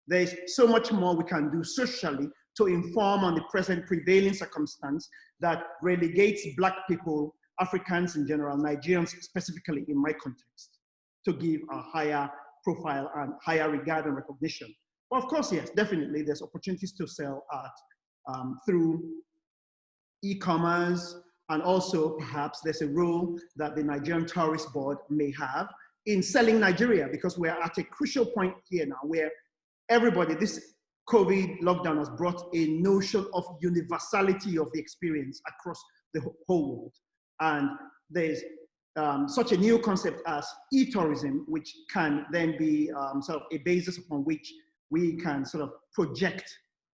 There's so much more we can do socially to inform on the present prevailing circumstance that relegates Black people, Africans in general, Nigerians specifically in my context, to give a higher profile and higher regard and recognition. Well, of course, yes, definitely there's opportunities to sell art through e-commerce, and also perhaps there's a role that the Nigerian Tourist Board may have in selling Nigeria, because we're at a crucial point here now where everybody, this COVID lockdown has brought a notion of universality of the experience across the whole world. And there's such a new concept as e-tourism, which can then be sort of a basis upon which we can sort of project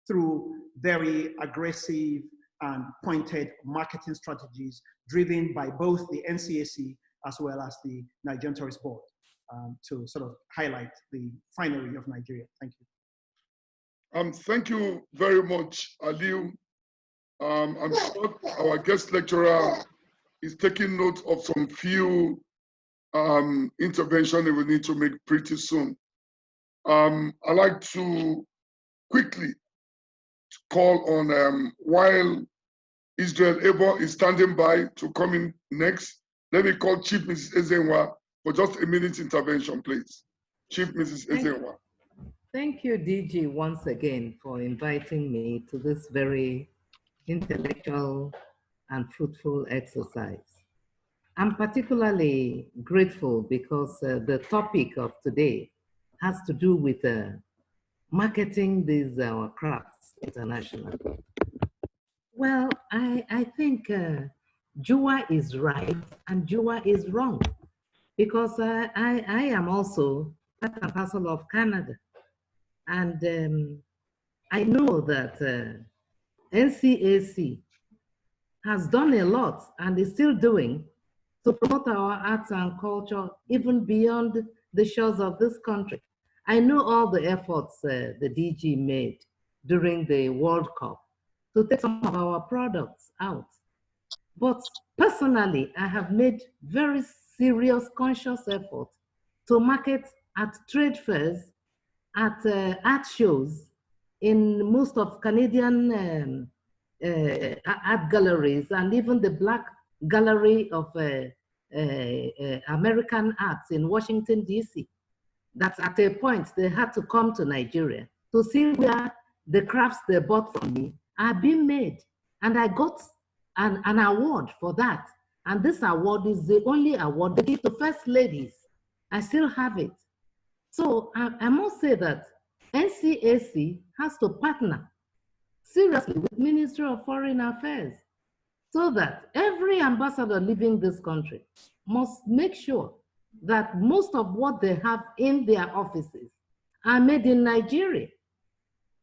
through very aggressive and pointed marketing strategies driven by both the NCAC as well as the Nigerian Tourist Board to sort of highlight the finery of Nigeria. Thank you. Thank you very much, Aliu. I'm sure our guest lecturer is taking note of some few interventions that we need to make pretty soon. I'd like to quickly call on, while Israel Ebo is standing by to come in next, let me call Chief Mrs. Ezenwa for just a minute intervention, please. Chief Mrs. Ezenwa. Thank you, DG, once again for inviting me to this very intellectual and fruitful exercise. I'm particularly grateful because the topic of today has to do with marketing these our crafts internationally. Well, I think Juwah is right and Juwah is wrong, because I am also part and parcel of Canada. And I know that NCAC has done a lot and is still doing to promote our arts and culture even beyond the shores of this country. I know all the efforts the DG made during the World Cup to take some of our products out. But personally, I have made very serious, conscious effort to market at trade fairs, at art shows, in most of Canadian art galleries, and even the Black Gallery of American Arts in Washington, D.C. That at a point they had to come to Nigeria to see where the crafts they bought from me are being made. And I got an award for that. And this award is the only award they give to first ladies. I still have it. So I must say that NCAC has to partner seriously with Ministry of Foreign Affairs so that every ambassador leaving this country must make sure that most of what they have in their offices are made in Nigeria.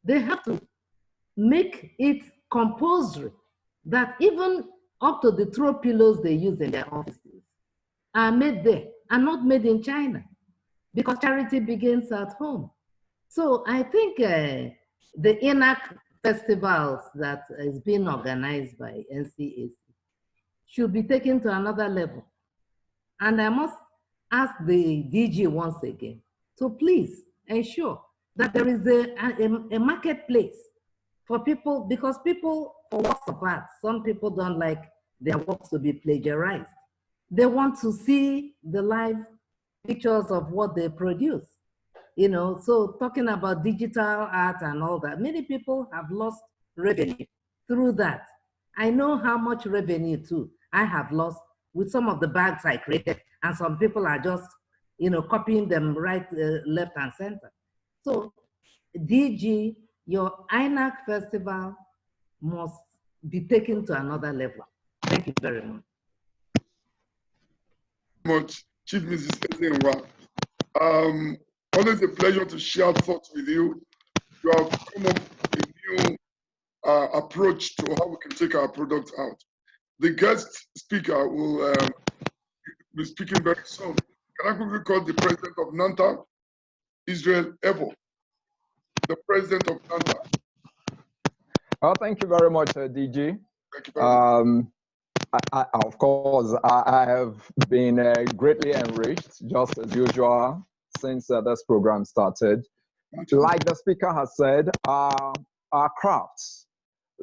They have to make it compulsory that even up to the throw pillows they use in their offices are made there and not made in China, because charity begins at home. So I think the INAC festivals that is being organized by NCAC should be taken to another level. And I must ask the DG once again to please ensure that there is a marketplace for people, because people, for works of art, some people don't like their works to be plagiarized. They want to see the live pictures of what they produce. You know, so talking about digital art and all that, many people have lost revenue through that. I know how much revenue too I have lost with some of the bags I created, and some people are just, you know, copying them right, left and center. So DG, your INAC festival must be taken to another level. Thank you very much. Chief Mrs. Ezenwa. Always a pleasure to share thoughts with you. You have come up with a new approach to how we can take our products out. The guest speaker will be speaking very soon. Can I quickly call the president of NANTA, Israel Evo, the president of NANTA. Oh, thank you very much, DG. Thank you very much. Of course, I have been greatly enriched, just as usual, since this program started. Like the speaker has said, our crafts,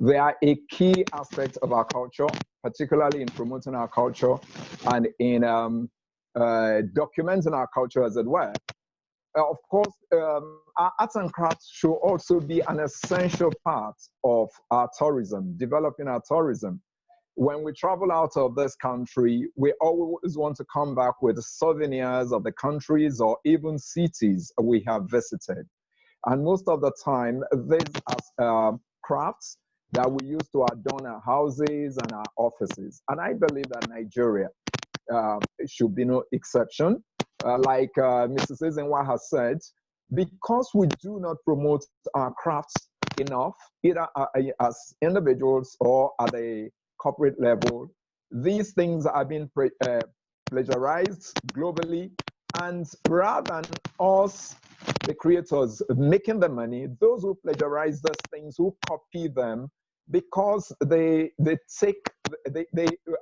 they are a key aspect of our culture, particularly in promoting our culture and in documenting our culture, as it were. Of course, our arts and crafts should also be an essential part of our tourism, developing our tourism. When we travel out of this country, we always want to come back with souvenirs of the countries or even cities we have visited. And most of the time, these are crafts that we use to adorn our houses and our offices. And I believe that Nigeria should be no exception. Like Mrs. Ezenwa has said, because we do not promote our crafts enough, either as individuals or at a corporate level, these things are being plagiarized globally, and rather than us, the creators, making the money, those who plagiarize these things, who copy them, because they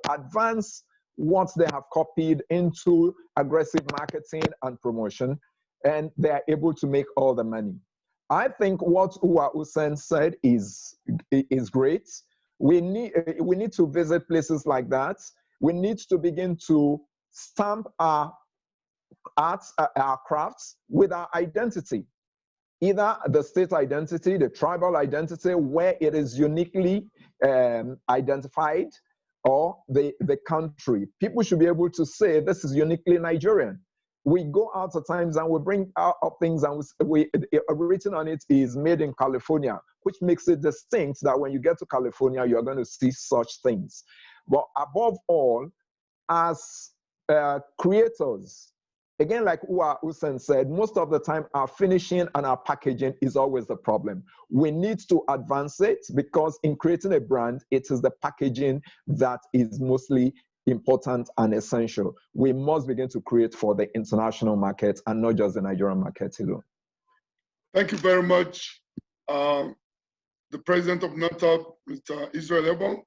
advance what they have copied into aggressive marketing and promotion, and they are able to make all the money. I think what Uwa Hussein said is great. We need to visit places like that. We need to begin to stamp our arts, our crafts with our identity, either the state identity, the tribal identity, where it is uniquely identified, or the country. People should be able to say, this is uniquely Nigerian. We go out at times and we bring out things and written on it is made in California, which makes it distinct that when you get to California, you're going to see such things. But above all, as creators, again, like Uwa Hussein said, most of the time our finishing and our packaging is always the problem. We need to advance it, because in creating a brand, it is the packaging that is mostly important and essential. We must begin to create for the international market and not just the Nigerian market alone. Thank you very much, the president of NANTA, Mr. Israel Ebon.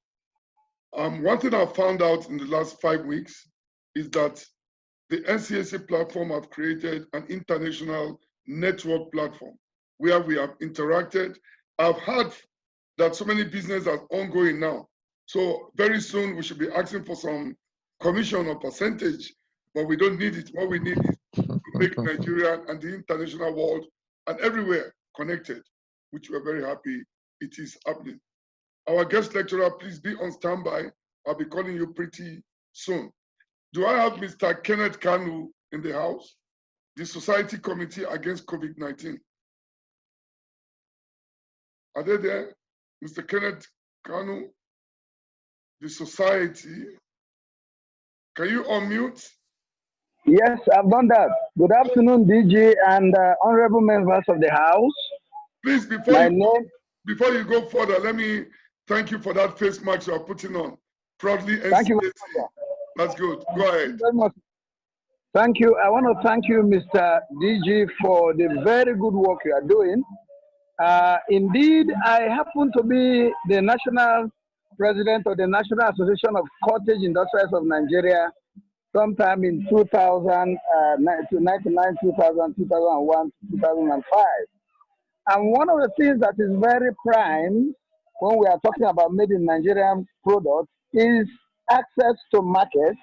One thing I found out in the last 5 weeks is that the NCAC platform have created an international network platform where we have interacted. I've heard that so many businesses are ongoing now. So very soon we should be asking for some commission or percentage, but we don't need it. What we need is to make Nigeria and the international world and everywhere connected, which we're very happy it is happening. Our guest lecturer, please be on standby. I'll be calling you pretty soon. Do I have Mr. Kenneth Kanu in the house? The Society Committee Against COVID-19. Are they there? Mr. Kenneth Kanu, the Society. Can you unmute? Yes, I've done that. Good afternoon, DG and honorable members of the House. Please, before you go further, let me thank you for that face mask you are putting on. Proudly NCAC. Thank you. That's good. Go ahead. Very much. Thank you. I want to thank you, Mr. DG, for the very good work you are doing. Indeed, I happen to be the national president of the National Association of Cottage Industrialists of Nigeria sometime in 1999, 2000, 2001, 2005. And one of the things that is very prime when we are talking about made in Nigerian products is access to market,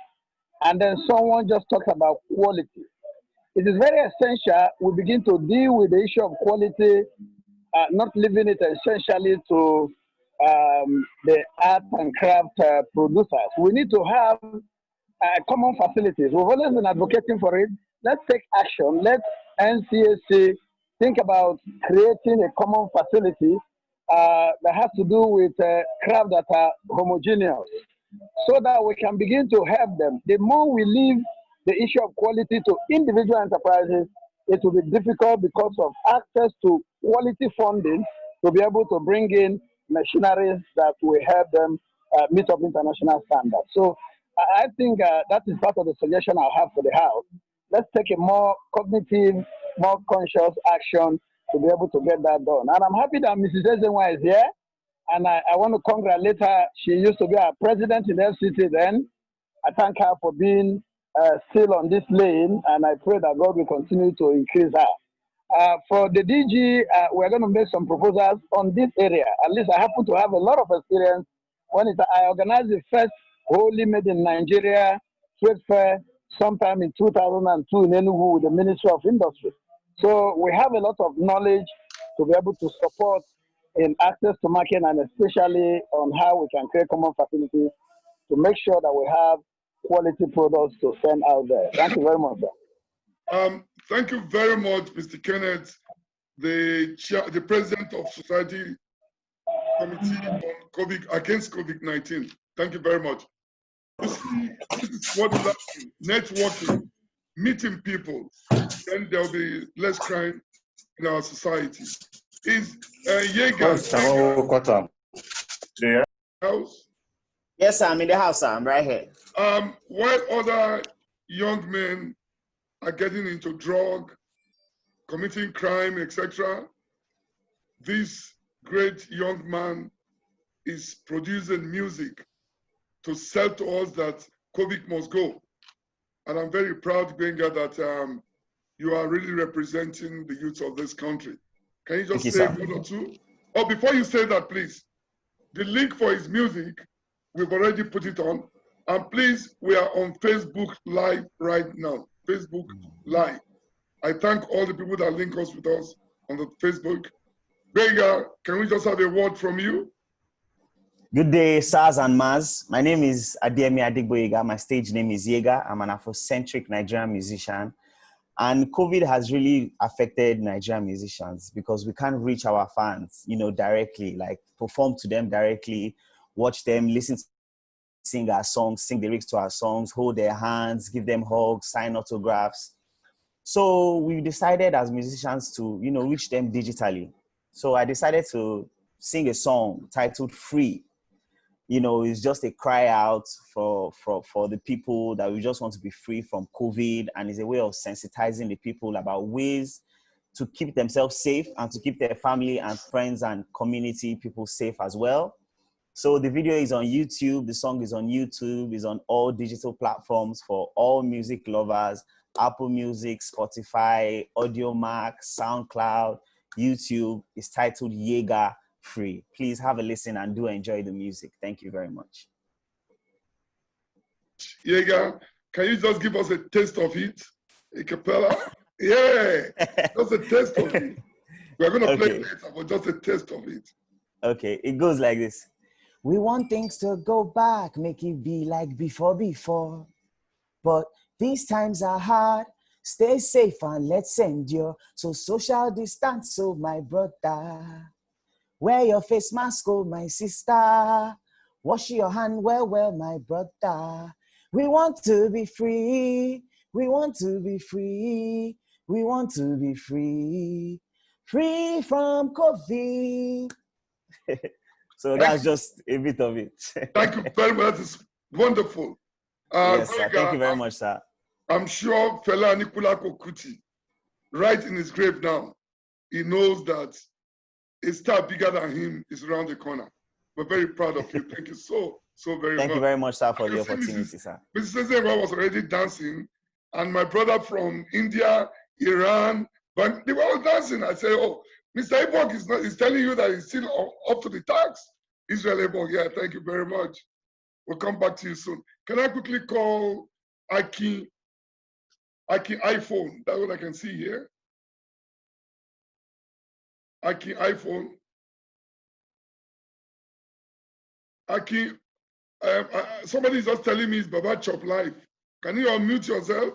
and then someone just talks about quality. It is very essential we begin to deal with the issue of quality, not leaving it essentially to the art and craft producers. We need to have common facilities. We've always been advocating for it. Let's take action. Let NCAC think about creating a common facility that has to do with craft that are homogeneous, so that we can begin to help them. The more we leave the issue of quality to individual enterprises, it will be difficult because of access to quality funding to be able to bring in machineries that will help them meet up international standards. So I think that is part of the suggestion I'll have for the House. Let's take a more cognitive, more conscious action to be able to get that done. And I'm happy that Mrs. Ezenwa is here. And I want to congratulate her. She used to be our president in the FCT then. I thank her for being still on this lane, and I pray that God will continue to increase her. For the DG, we're going to make some proposals on this area. At least I happen to have a lot of experience. I organized the first wholly made in Nigeria trade fair sometime in 2002 in Enugu with the Ministry of Industry. So we have a lot of knowledge to be able to support in access to market, and especially on how we can create common facilities to make sure that we have quality products to send out there. Thank you very much, sir. Thank you very much, Mr. Kenneth, the president of Society Committee on COVID against COVID-19. Thank you very much. You see, this is what is happening. Networking, meeting people, then there'll be less crime in our society. Is Yeager house? Yes, sir, I'm in the house, sir. I'm right here. While other young men are getting into drug, committing crime, etc., this great young man is producing music to sell to us that COVID must go. And I'm very proud, Benga, that you are really representing the youth of this country. Can you just say one or two? Oh, before you say that, please, the link for his music, we've already put it on. And please, we are on Facebook Live right now. Facebook Live. I thank all the people that link us with us on the Facebook. Benga, can we just have a word from you? Good day, Sars and Maz. My name is Ademi Adigboyega. My stage name is Yeager. I'm an Afrocentric Nigerian musician. And COVID has really affected Nigerian musicians because we can't reach our fans, directly, like perform to them directly, watch them, listen to sing our songs, sing the lyrics to our songs, hold their hands, give them hugs, sign autographs. So we decided as musicians to, reach them digitally. So I decided to sing a song titled Free. It's just a cry out for the people that we just want to be free from COVID, and it's a way of sensitizing the people about ways to keep themselves safe and to keep their family and friends and community people safe as well. So the video is on YouTube, the song is on YouTube, is on all digital platforms for all music lovers, Apple Music, Spotify, AudioMac, SoundCloud, YouTube. It's titled Yeager Free. Please have a listen and do enjoy the music. Thank you very much. Yeager, can you just give us a taste of it? A cappella? Yeah, just a taste of it. We're going to play it later, but just a taste of it. Okay, it goes like this. We want things to go back, make it be like before. But these times are hard. Stay safe and let's endure. So social distance, oh my brother. Wear your face mask, oh my sister. Wash your hand well, my brother. We want to be free. We want to be free. We want to be free. Free from COVID. So that's just a bit of it. Thank you very much. That is wonderful. Yes, sir. Thank you very much, sir. I'm sure Fela Anikulapo Kuti, right in his grave now, he knows that a star bigger than him is around the corner. We're very proud of you. Thank you so very much. Thank you very much, sir, for the opportunity, sir. Mrs. Ezenwa was already dancing, and my brother from India, Iran, but they were all dancing. I say, oh, Mr. Ibok is telling you that he's still up to the task. Israel Ibok, yeah, thank you very much. We'll come back to you soon. Can I quickly call Aki iPhone? That's what I can see here. Aki iPhone. Aki, somebody is just telling me it's Baba Chop Live. Can you unmute yourself?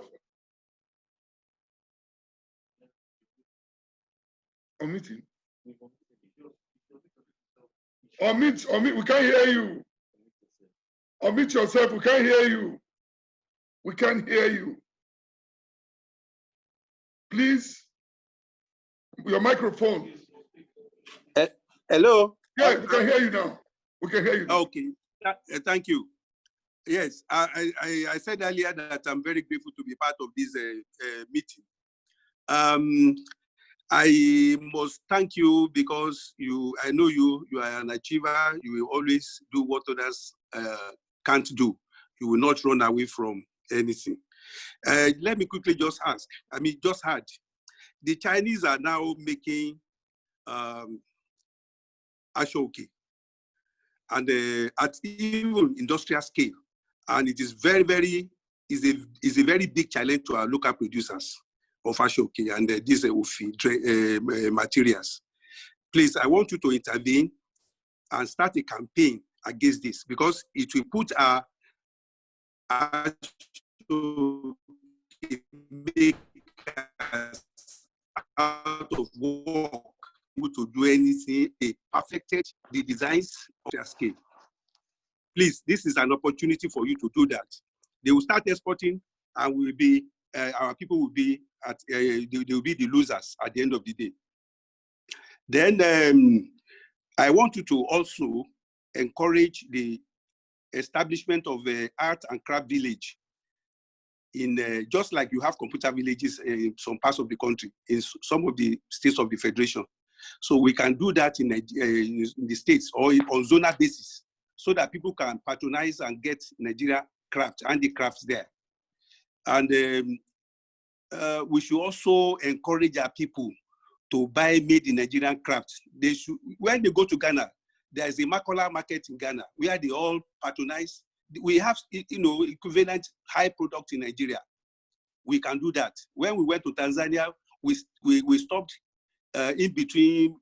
Unmute him. Unmute, we can't hear you. Unmute yourself, we can't hear you. We can't hear you. Please, your microphone. Hello? Yeah, we can hear you now. We can hear you now. Okay, thank you. Yes, I said earlier that I'm very grateful to be part of this meeting. I must thank you because I know you are an achiever. You will always do what others can't do. You will not run away from anything. Let me quickly just ask. Just heard. The Chinese are now making ashoke, and at even industrial scale, and it is very, is a very big challenge to our local producers of ashoke and these materials. Please, I want you to intervene and start a campaign against this, because it will put our makers out of work to do anything. They perfected the designs of their scale. Please, this is an opportunity for you to do that. They will start exporting, and will be our people will be at they will be the losers at the end of the day. Then I want you to also encourage the establishment of an art and craft village in just like you have computer villages in some parts of the country, in some of the states of the Federation. So we can do that in the states or on zonal basis, so that people can patronize and get Nigeria craft, handicrafts there. And we should also encourage our people to buy made in Nigerian crafts. They should, when they go to Ghana, there is a Makola market in Ghana where they all patronize. We have, equivalent high product in Nigeria. We can do that. When we went to Tanzania, we stopped in between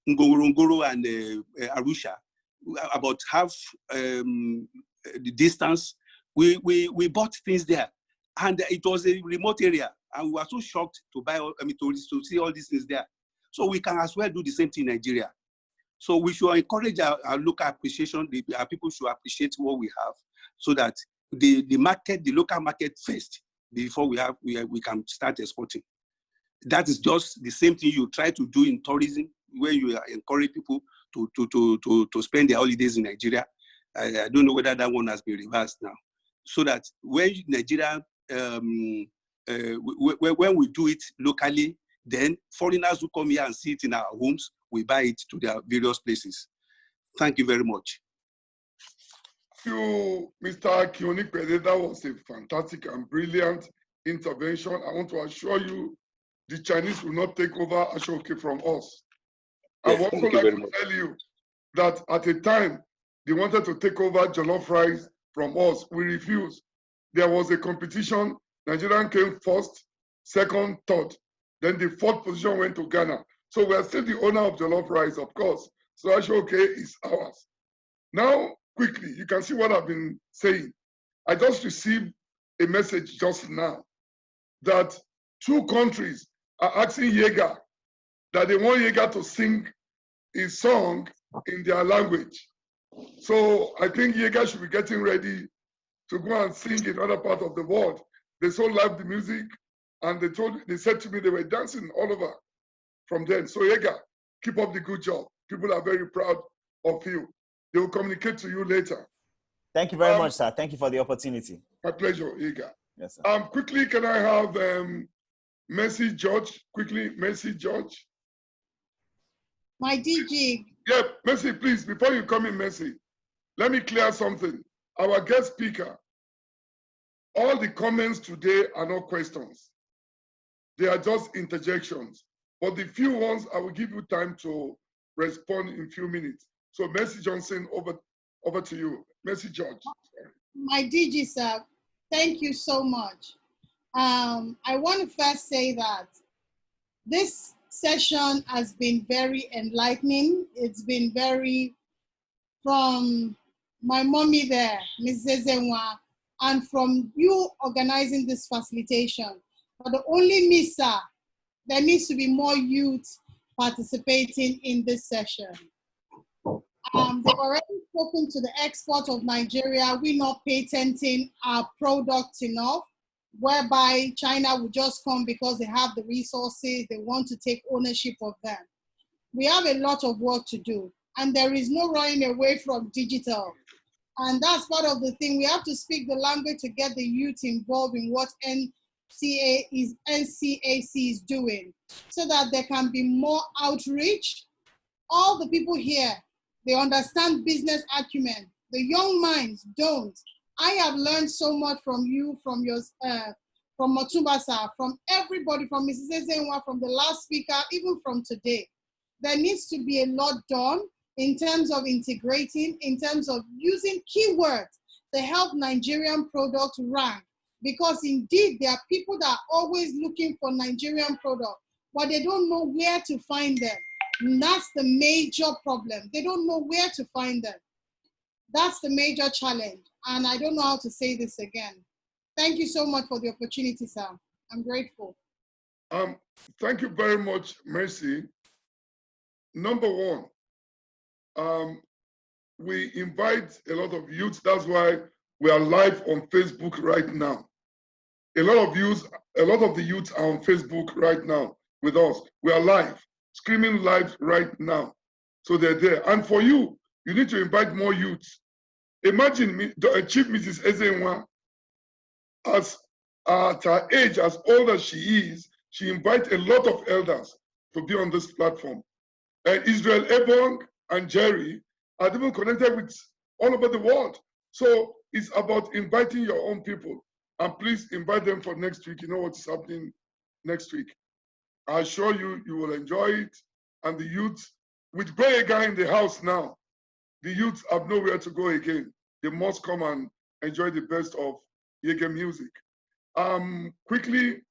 Ngorongoro and Arusha, about half the distance. We bought things there, and it was a remote area, and we were so shocked to buy, to see all these things there. So we can as well do the same thing in Nigeria. So we should encourage our local appreciation. Our people should appreciate what we have, so that the market, the local market first, before we can start exporting. That is just the same thing you try to do in tourism, where you encourage people to spend their holidays in Nigeria. I don't know whether that one has been reversed now. So that when Nigeria, when we do it locally, then foreigners who come here and see it in our homes, we buy it to their various places. Thank you very much. Thank you, Mr. Kionipede. That was a fantastic and brilliant intervention. I want to assure you, the Chinese will not take over Ashoke from us. I would also like to tell you that at a time, they wanted to take over jollof rice from us. We refused. There was a competition. Nigerian came first, second, third. Then the fourth position went to Ghana. So we are still the owner of jollof rice, of course. So Ashoke is ours. Now, quickly, you can see what I've been saying. I just received a message just now that 2 countries are asking Yega that they want Yega to sing a song in their language. So I think Yega should be getting ready to go and sing in other parts of the world. They so love the music, and they said to me they were dancing all over from then. So Yega, keep up the good job. People are very proud of you. They will communicate to you later. Thank you very much, sir. Thank you for the opportunity. My pleasure, Yega. Yes, sir. Quickly, can I have Mercy George? Quickly, Mercy George. My DG. Yeah, Mercy, please, before you come in, Mercy, let me clear something. Our guest speaker, all the comments today are not questions. They are just interjections. But the few ones, I will give you time to respond in a few minutes. So Mercy Johnson, over to you. Mercy George. My DG, sir, thank you so much. I want to first say that this session has been very enlightening. It's been very, from my mommy there, Mrs. Zenwa, and from you organizing this facilitation. But the only miss, sir, there needs to be more youth participating in this session. They've already spoken to the export of Nigeria. We're not patenting our products enough, whereby China will just come because they have the resources, they want to take ownership of them. We have a lot of work to do, and there is no running away from digital. And that's part of the thing. We have to speak the language to get the youth involved in what NCAC is doing, so that there can be more outreach. All the people here, they understand business acumen. The young minds don't. I have learned so much from you, from your, from Motumbasa, from everybody, from Mrs. Ezenwa, from the last speaker, even from today. There needs to be a lot done in terms of integrating, in terms of using keywords to help Nigerian products rank. Because indeed, there are people that are always looking for Nigerian products, but they don't know where to find them. And that's the major problem. They don't know where to find them. That's the major challenge. And I don't know how to say this again. Thank you so much for the opportunity, sir. I'm grateful. Thank you very much, Mercy. Number one, we invite a lot of youth. That's why we are live on Facebook right now. A lot of the youth are on Facebook right now with us. We are live, streaming live right now. So they're there. And for you, you need to invite more youths. Imagine Chief Mrs. Ezenwa, as at her age, as old as she is, she invites a lot of elders to be on this platform. And Israel Ebong and Jerry are even connected with all over the world. So it's about inviting your own people. And please invite them for next week. You know what's happening next week. I assure you, you will enjoy it. And the youth, with Boyega in the house now, the youth have nowhere to go again. They must come and enjoy the best of Yege music. Quickly,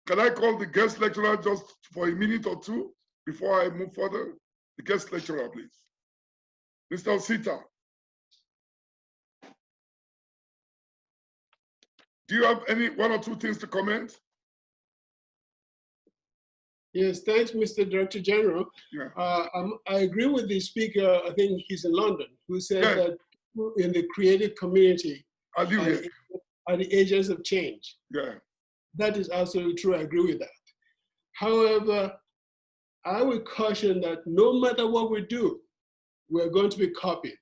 can I call the guest lecturer just for a minute or two before I move further? The guest lecturer, please. Mr. Osita. Do you have any one or two things to comment? Yes, thanks, Mr. Director General. Yeah. I agree with the speaker, I think he's in London, who said that people in the creative community are the agents of change. Yeah. That is absolutely true, I agree with that. However, I would caution that no matter what we do, we're going to be copied.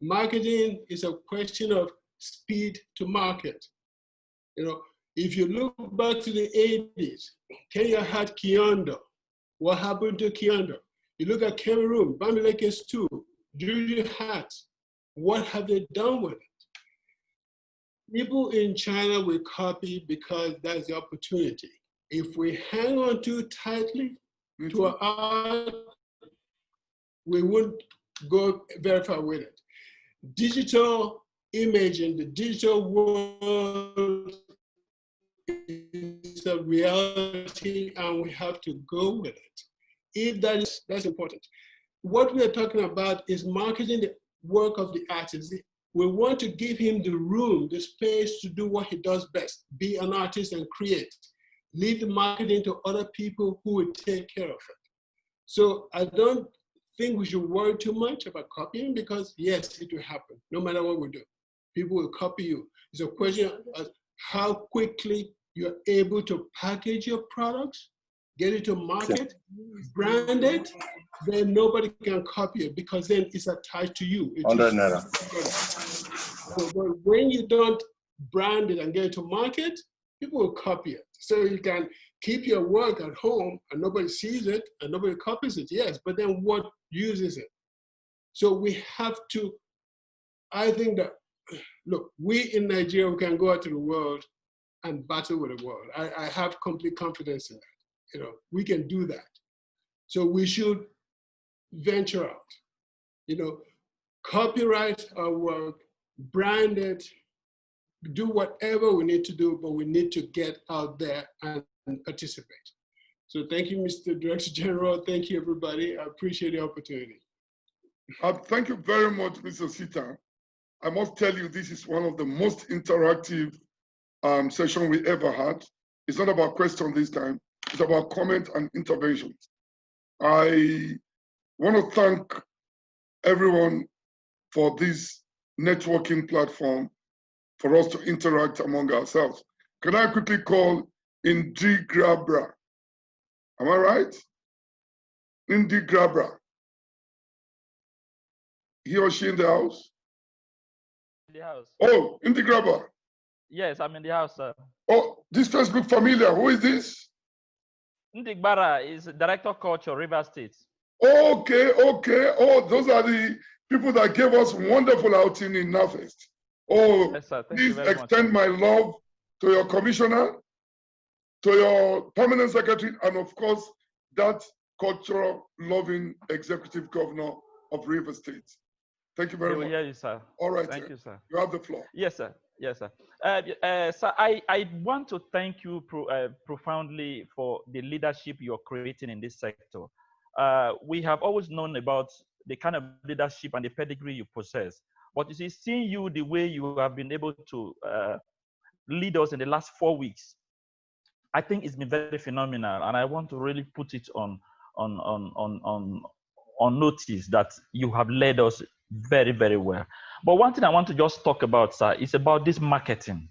Marketing is a question of speed to market. You know, if you look back to the 80s, Kenya had Kiondo. What happened to Kiondo? You look at Cameroon, Bamileke Stew, Juju hats. What have they done with it? People in China will copy because that's the opportunity. If we hang on too tightly to our art, we won't go very far with it. Digital imaging, the digital world is a reality and we have to go with it. If that's important. What we are talking about is marketing the work of the artist. We want to give him the room, the space to do what he does best, be an artist and create. Leave the marketing to other people who will take care of it. So I don't think we should worry too much about copying because yes, it will happen, no matter what we do. People will copy you. It's a question of how quickly you're able to package your products, get it to market, brand it, then nobody can copy it because then it's attached to you. So, but when you don't brand it and get it to market, people will copy it. So you can keep your work at home and nobody sees it and nobody copies it, yes, but then what uses it? So we have to, I think that, look, we in Nigeria, we can go out to the world and battle with the world. I have complete confidence in that. You know, we can do that. So we should venture out, you know, copyright our work, brand it, do whatever we need to do, but we need to get out there and participate. So thank you, Mr. Director General. Thank you, everybody. I appreciate the opportunity. Thank you very much, Mr. Osita. I must tell you, this is one of the most interactive sessions we ever had. It's not about questions this time. It's about comment and interventions. I want to thank everyone for this networking platform for us to interact among ourselves. Can I quickly call Indi Grabra? Am I right? Indi Grabra. He or she in the house? the house. Oh, in the grabber. Yes, I'm in the house, sir. Oh, this face look familiar. Who is this? Ndigbara is Director of Culture, River State. Okay, okay. Oh, those are the people that gave us wonderful outing in Nafest. Oh, Yes, sir. Thank you please very much, extend sir. my love to your commissioner, to your permanent secretary, and of course, that cultural loving executive governor of River State. Thank you very They will much. hear you, sir. All right, Thank sir. you, sir. You have the floor. Yes, sir. Yes, sir. Sir, I want to thank you profoundly for the leadership you're creating in this sector. We have always known about the kind of leadership and the pedigree you possess. But you see, seeing you the way you have been able to lead us in the last 4 weeks, I think it's been very phenomenal. And I want to really put it on notice that you have led us very, very well. But one thing I want to just talk about, sir, is about this marketing.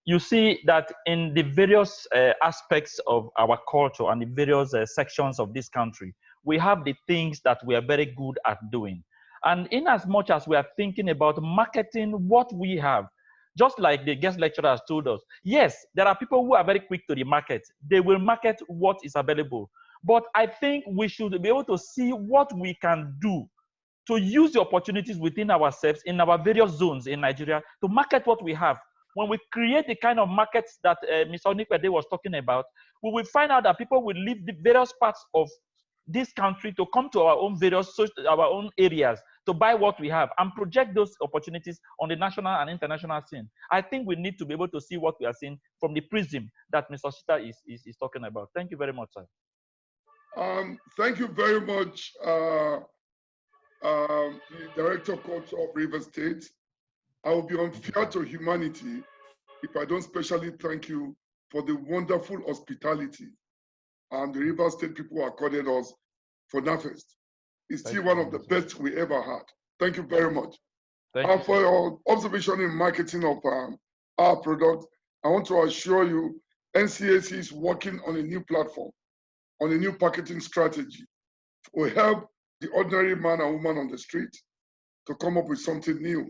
You see that in the various aspects of our culture and the various sections of this country, we have the things that we are very good at doing. And in as much as we are thinking about marketing what we have, just like the guest lecturer has told us, yes, there are people who are very quick to the market. They will market what is available. But I think we should be able to see what we can do to use the opportunities within ourselves in our various zones in Nigeria to market what we have. When we create the kind of markets that Mr. Onikwede was talking about, we will find out that people will leave the various parts of this country to come to our own our own areas to buy what we have and project those opportunities on the national and international scene. I think we need to be able to see what we are seeing from the prism that Mr. Osita is talking about. Thank you very much, sir. Thank you very much, the Director of Culture of River State. I will be unfair to humanity if I don't specially thank you for the wonderful hospitality the River State people accorded us for NAFEST. It's still one of the best we ever had. Thank you very much. And for your observation in marketing of our product, I want to assure you, NCAC is working on a new platform, on a new packaging strategy. We help the ordinary man and woman on the street to come up with something new.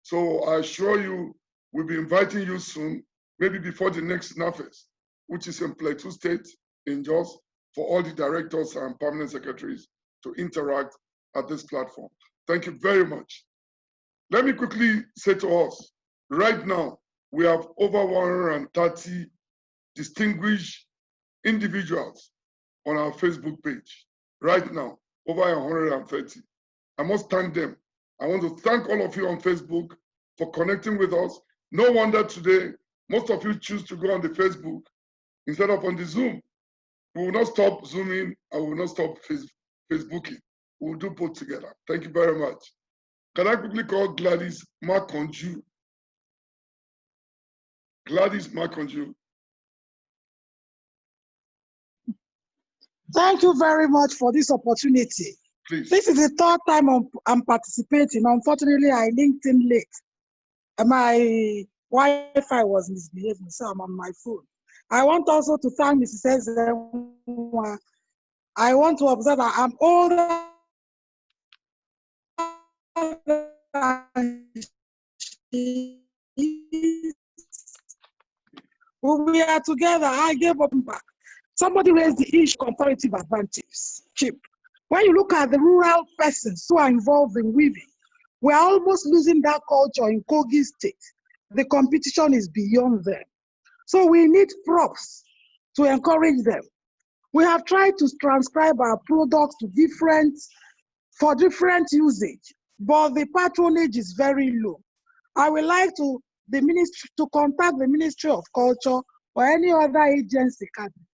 So I assure you, we'll be inviting you soon, maybe before the next NAFEST, which is in Plateau State, in Jos, for all the directors and permanent secretaries to interact at this platform. Thank you very much. Let me quickly say to us, right now, we have over 130 distinguished individuals on our Facebook page. Right now, over 130. I must thank them. I want to thank all of you on Facebook for connecting with us. No wonder today, most of you choose to go on the Facebook instead of on the Zoom. We will not stop Zooming and we will not stop Facebooking. We will do both together. Thank you very much. Can I quickly call Gladys Makonju? Gladys Makonju. Thank you very much for this opportunity. Please. This is the third time I'm participating. Unfortunately, I linked in late. My Wi-Fi was misbehaving, so I'm on my phone. I want also to thank Mrs. Ezenwa. I want to observe that I'm older than she is. When we are together, I gave up back. Somebody raised the issue of comparative advantages. Cheap. When you look at the rural persons who are involved in weaving, we are almost losing that culture in Kogi State. The competition is beyond them. So we need props to encourage them. We have tried to transcribe our products to for different usage, but the patronage is very low. I would like to contact the Ministry of Culture or any other agency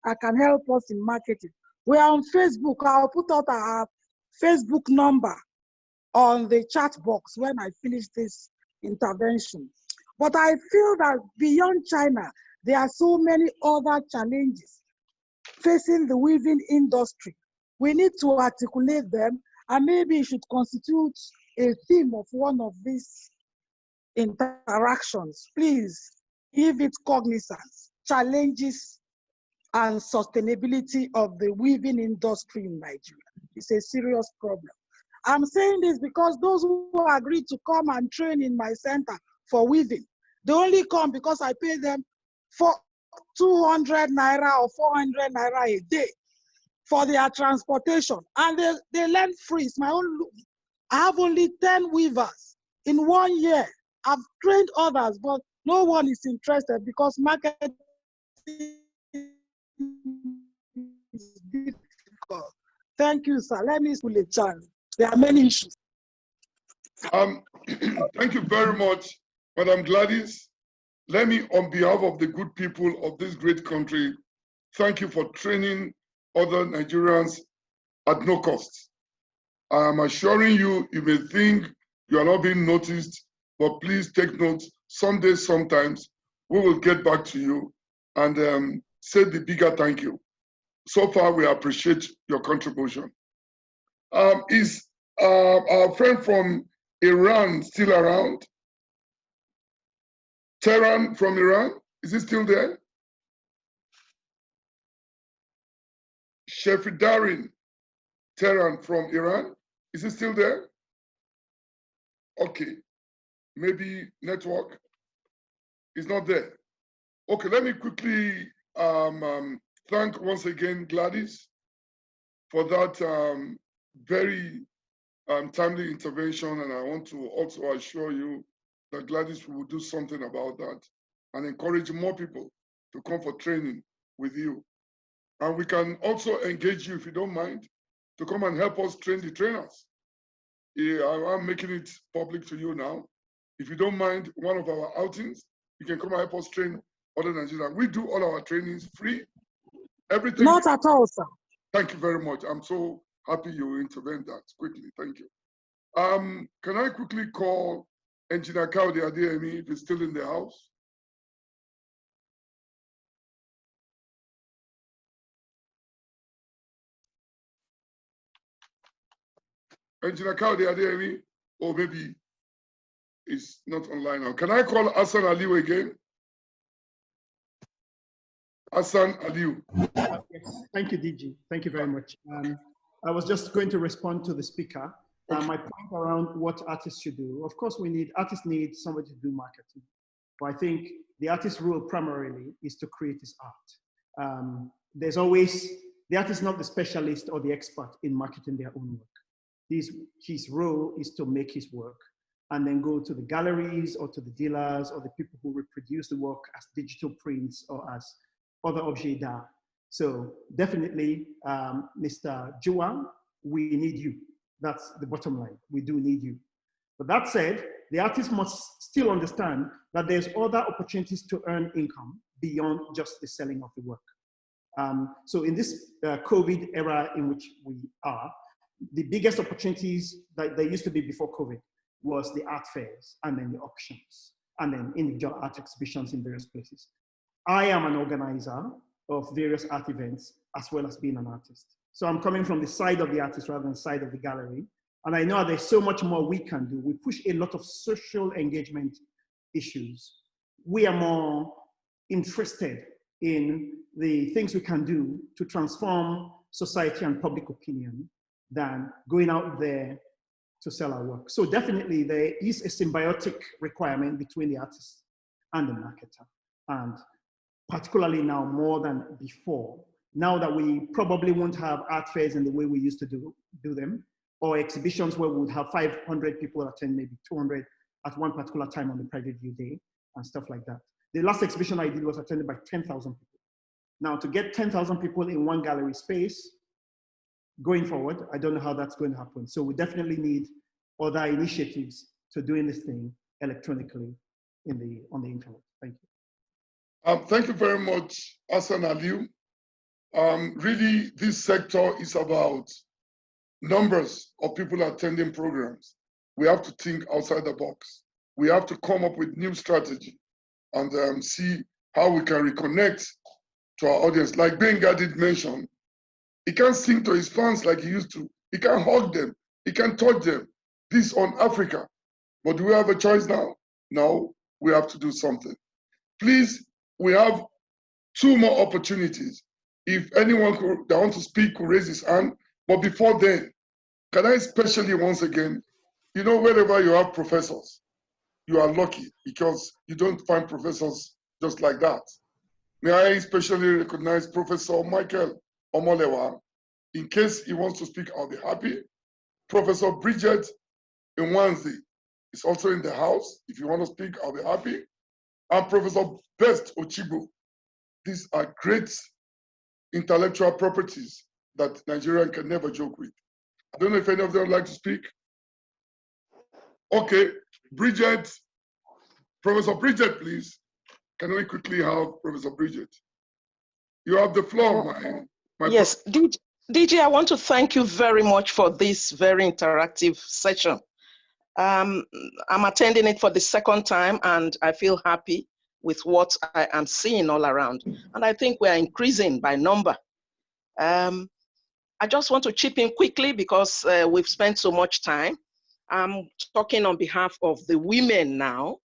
that can help us in marketing. We are on Facebook. I'll put out our Facebook number on the chat box when I finish this intervention. But I feel that beyond China, there are so many other challenges facing the weaving industry. We need to articulate them, and maybe it should constitute a theme of one of these interactions. Please give it cognizance, challenges and sustainability of the weaving industry in Nigeria. It's a serious problem. I'm saying this because those who agreed to come and train in my center for weaving, they only come because I pay them for 200 naira or 400 naira a day for their transportation. And they learn free. It's my own. I have only 10 weavers in 1 year. I've trained others, but no one is interested because marketing is difficult. Thank you, sir. Let me spool a chance. There are many issues. Thank you very much, Madam Gladys. Let me, on behalf of the good people of this great country, thank you for training other Nigerians at no cost. I am assuring you, you may think you are not being noticed, but please take note, someday, sometimes, we will get back to you and say the bigger thank you. So far, we appreciate your contribution. Is our friend from Iran still around? Tehran from Iran, is he still there? Shefidarin Tehran from Iran, is he still there? Okay, maybe network is not there. Okay, let me quickly thank once again Gladys for that very timely intervention, and I want to also assure you that Gladys will do something about that and encourage more people to come for training with you. And we can also engage you, if you don't mind, to come and help us train the trainers. Yeah, I'm making it public to you now. If you don't mind one of our outings, you can come and help us train other Nigerians. We do all our trainings free. Everything. Not at all, sir. Thank you very much. I'm so happy you intervened that quickly. Thank you. Can I quickly call Engineer Kaudi Adeyemi if he's still in the house? Engineer Kaudi Adeyemi, or maybe he's not online now. Can I call Hassan Aliu again? Hassan Aliu. Yes, thank you, DG. Thank you very much. I was just going to respond to the speaker. My point around what artists should do. Of course, artists need somebody to do marketing. But I think the artist's role primarily is to create his art. There's always, the artist is not the specialist or the expert in marketing their own work. His role is to make his work and then go to the galleries or to the dealers or the people who reproduce the work as digital prints or as other objets d'art. So definitely, Mr. Juwah, we need you. That's the bottom line. We do need you. But that said, the artist must still understand that there's other opportunities to earn income beyond just the selling of the work. So in this COVID era in which we are, the biggest opportunities that there used to be before COVID was the art fairs and then the auctions and then individual art exhibitions in various places. I am an organizer of various art events as well as being an artist. So I'm coming from the side of the artist rather than the side of the gallery. And I know there's so much more we can do. We push a lot of social engagement issues. We are more interested in the things we can do to transform society and public opinion than going out there to sell our work. So definitely there is a symbiotic requirement between the artist and the marketer. And particularly now more than before, now that we probably won't have art fairs in the way we used to do them, or exhibitions where we would have 500 people attend, maybe 200 at one particular time on the private view day and stuff like that. The last exhibition I did was attended by 10,000 people. Now to get 10,000 people in one gallery space, going forward, I don't know how that's going to happen. So we definitely need other initiatives to doing this thing electronically on the internet. Thank you. Thank you very much, Hassan Aliu. Really, this sector is about numbers of people attending programs. We have to think outside the box. We have to come up with new strategy and see how we can reconnect to our audience. Like Benga did mention, he can't sing to his fans like he used to. He can't hug them. He can't touch them. This on Africa. But do we have a choice now? No, we have to do something. Please, we have 2 more opportunities. If anyone that wants to speak could raise his hand, but before then, Can I especially once again, you know, wherever you have professors, you are lucky because you don't find professors just like that. May I especially recognize Professor Michael Omolewa. In case he wants to speak, I'll be happy. Professor Bridget Nwanzi is also in the house. If you want to speak, I'll be happy. And Professor Best Ochibo. These are great intellectual properties that Nigerian can never joke with. I don't know if any of them would like to speak. Okay, Bridget, Professor Bridget, please. Can we quickly have Professor Bridget? You have the floor, my Yes, DG, I want to thank you very much for this very interactive session. I'm attending it for the second time and I feel happy with what I am seeing all around. And I think we're increasing by number. I just want to chip in quickly because we've spent so much time. I'm talking on behalf of the women now.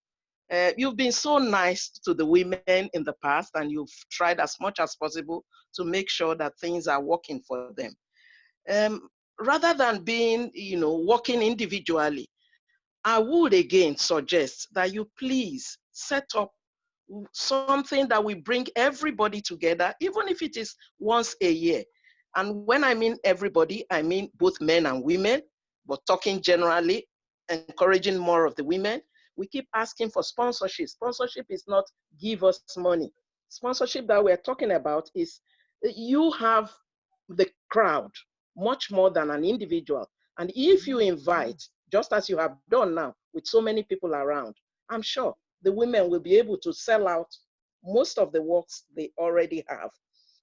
You've been so nice to the women in the past and you've tried as much as possible to make sure that things are working for them. Rather than being, working individually, I would again suggest that you please set up something that will bring everybody together, even if it is once a year. And when I mean everybody, I mean both men and women, but talking generally, encouraging more of the women. We keep asking for sponsorship. Sponsorship is not give us money. Sponsorship that we're talking about is you have the crowd much more than an individual. And if you invite, just as you have done now with so many people around, I'm sure the women will be able to sell out most of the works they already have.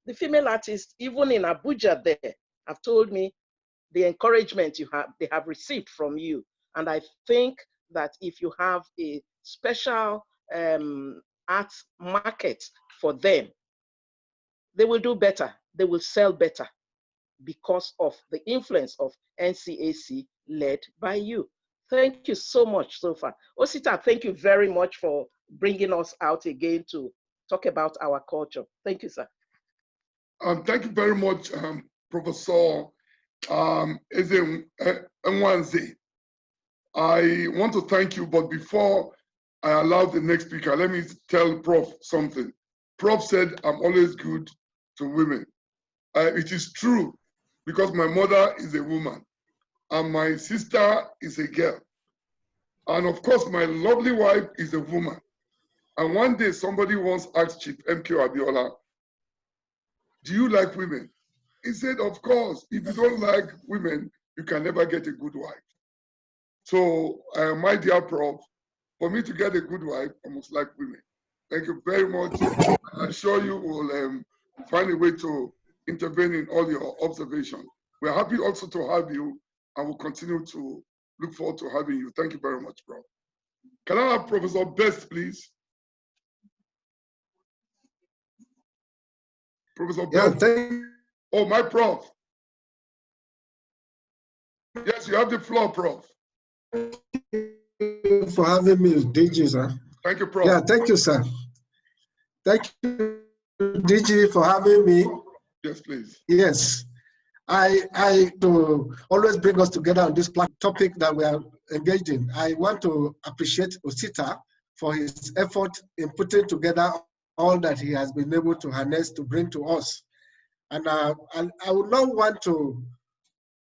The female artists, even in Abuja there, have told me the encouragement they have received from you. And I think that if you have a special art market for them, they will do better. They will sell better because of the influence of NCAC led by you. Thank you so much so far. Osita, thank you very much for bringing us out again to talk about our culture. Thank you, sir. Thank you very much, Professor Nwanze. I want to thank you, but before I allow the next speaker, let me tell Prof something. Prof said, I'm always good to women. It is true, because my mother is a woman, and my sister is a girl. And of course, my lovely wife is a woman. And one day, somebody once asked Chief MK Abiola, do you like women? He said, of course, if you don't like women, you can never get a good wife. So, my dear Prof, for me to get a good wife, I must like women. Thank you very much. I'm sure you will find a way to intervene in all your observations. We're happy also to have you, and we'll continue to look forward to having you. Thank you very much, Prof. Can I have Professor Best, please? Professor Best. Oh, my Prof. Yes, you have the floor, Prof. For having me, DG, sir. Thank you, Prof. Yeah, thank you, sir. Thank you, DG, for having me. Yes, please. Yes. I to always bring us together on this topic that we are engaged in. I want to appreciate Osita for his effort in putting together all that he has been able to harness to bring to us. And I would not want to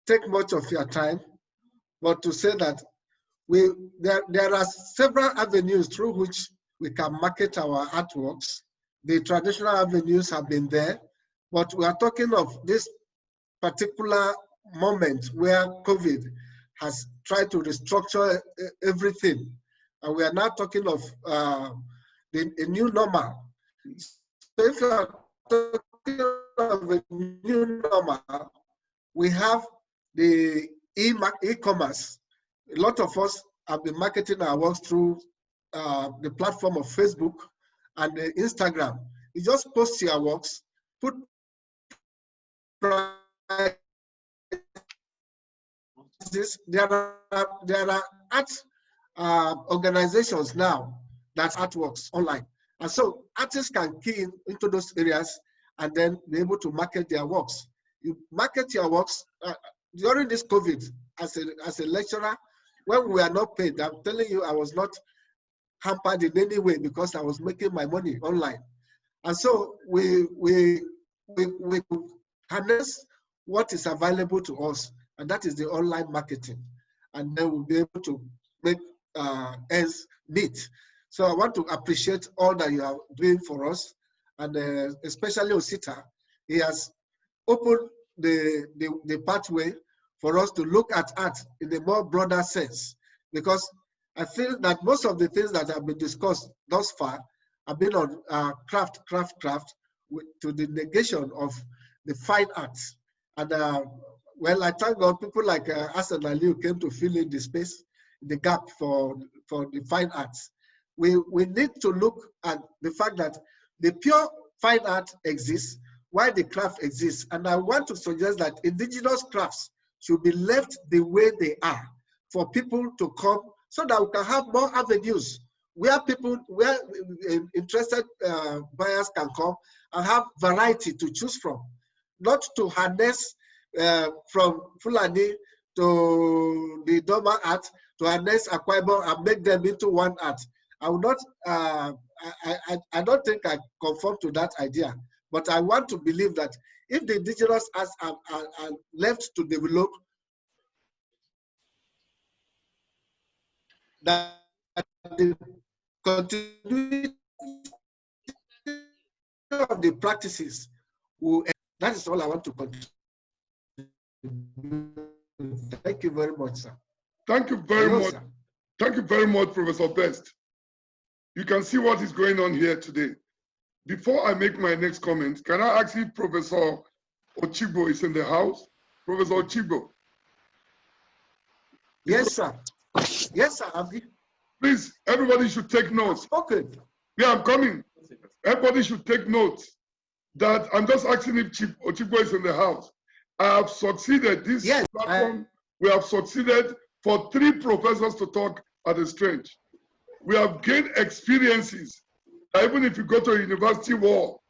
take much of your time, but to say that there are several avenues through which we can market our artworks. The traditional avenues have been there, but we are talking of this particular moment where COVID has tried to restructure everything. And we are now talking of a new normal. So if you are talking of a new normal, we have the e-commerce. A lot of us have been marketing our works through the platform of Facebook and Instagram. You just post your works, put there are art organizations now that artworks online. And so artists can key into those areas and then be able to market their works. You market your works. during this COVID, as a lecturer, when we are not paid, I'm telling you, I was not hampered in any way because I was making my money online. And so we harness what is available to us, and that is the online marketing. And then we'll be able to make ends meet. So I want to appreciate all that you are doing for us, and especially Osita. He has opened the pathway for us to look at art in a more broader sense, because I feel that most of the things that have been discussed thus far have been on craft, to the negation of the fine arts. And well, I thank God people like Hassan Ali who came to fill in the space, the gap for the fine arts. We need to look at the fact that the pure fine art exists while the craft exists. And I want to suggest that indigenous crafts should be left the way they are for people to come, so that we can have more avenues where interested buyers can come and have variety to choose from, not to harness from Fulani to the Doma art, to harness Akwa Ibom and make them into one art. I will not. I don't think I conform to that idea, but I want to believe that if the indigenous arts are left to develop, that the continuity of the practices will. That is all I want to contribute. Thank you very much, sir. Thank you very much. Sir. Thank you very much, Professor Best. You can see what is going on here today. Before I make my next comment, can I ask if Professor Ochigbo is in the house? Professor Ochigbo. Yes, sir. Yes, sir. Please, everybody should take notes. Okay. Yeah, I'm coming. Everybody should take notes that I'm just asking if Chief Ochigbo is in the house. I have succeeded. This platform, we have succeeded for 3 professors to talk at the Strange. We have gained experiences. Even if you go to a university wall,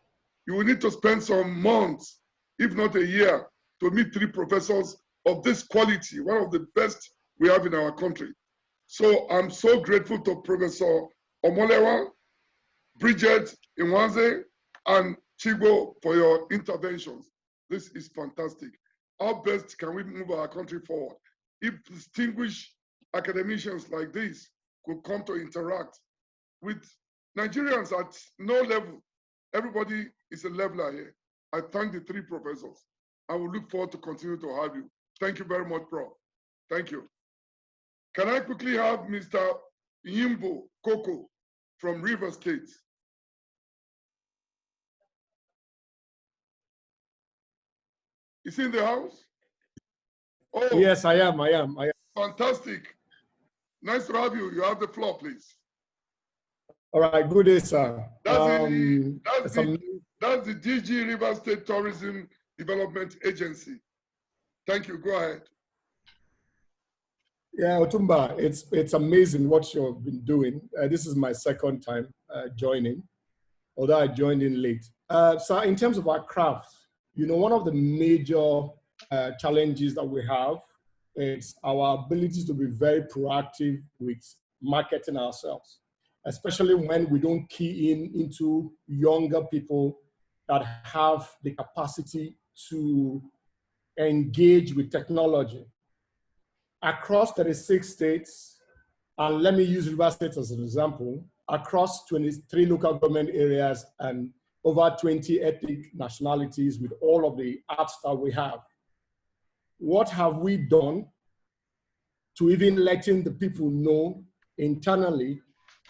you will need to spend some months, if not a year, to meet 3 professors of this quality, one of the best we have in our country. So I'm so grateful to Professor Omolewa, Bridget Inwanze, and Chigo for your interventions. This is fantastic. How best can we move our country forward? If distinguished academicians like this could come to interact with Nigerians at no level. Everybody is a leveler here. I thank the 3 professors. I will look forward to continue to have you. Thank you very much, Prof. Thank you. Can I quickly have Mr. Yimbo Koko from River State? Is he in the house? Oh, yes, I am. Fantastic. Nice to have you. You have the floor, please. All right, good day, sir. That's the DG River State Tourism Development Agency. Thank you. Go ahead. Yeah, Otumba, it's amazing what you've been doing. This is my 2nd time joining, although I joined in late. So in terms of our craft, you know, one of the major challenges that we have is our ability to be very proactive with marketing ourselves, especially when we don't key into younger people that have the capacity to engage with technology. Across 36 states, and let me use River State as an example, across 23 local government areas and over 20 ethnic nationalities with all of the arts that we have. What have we done to even letting the people know internally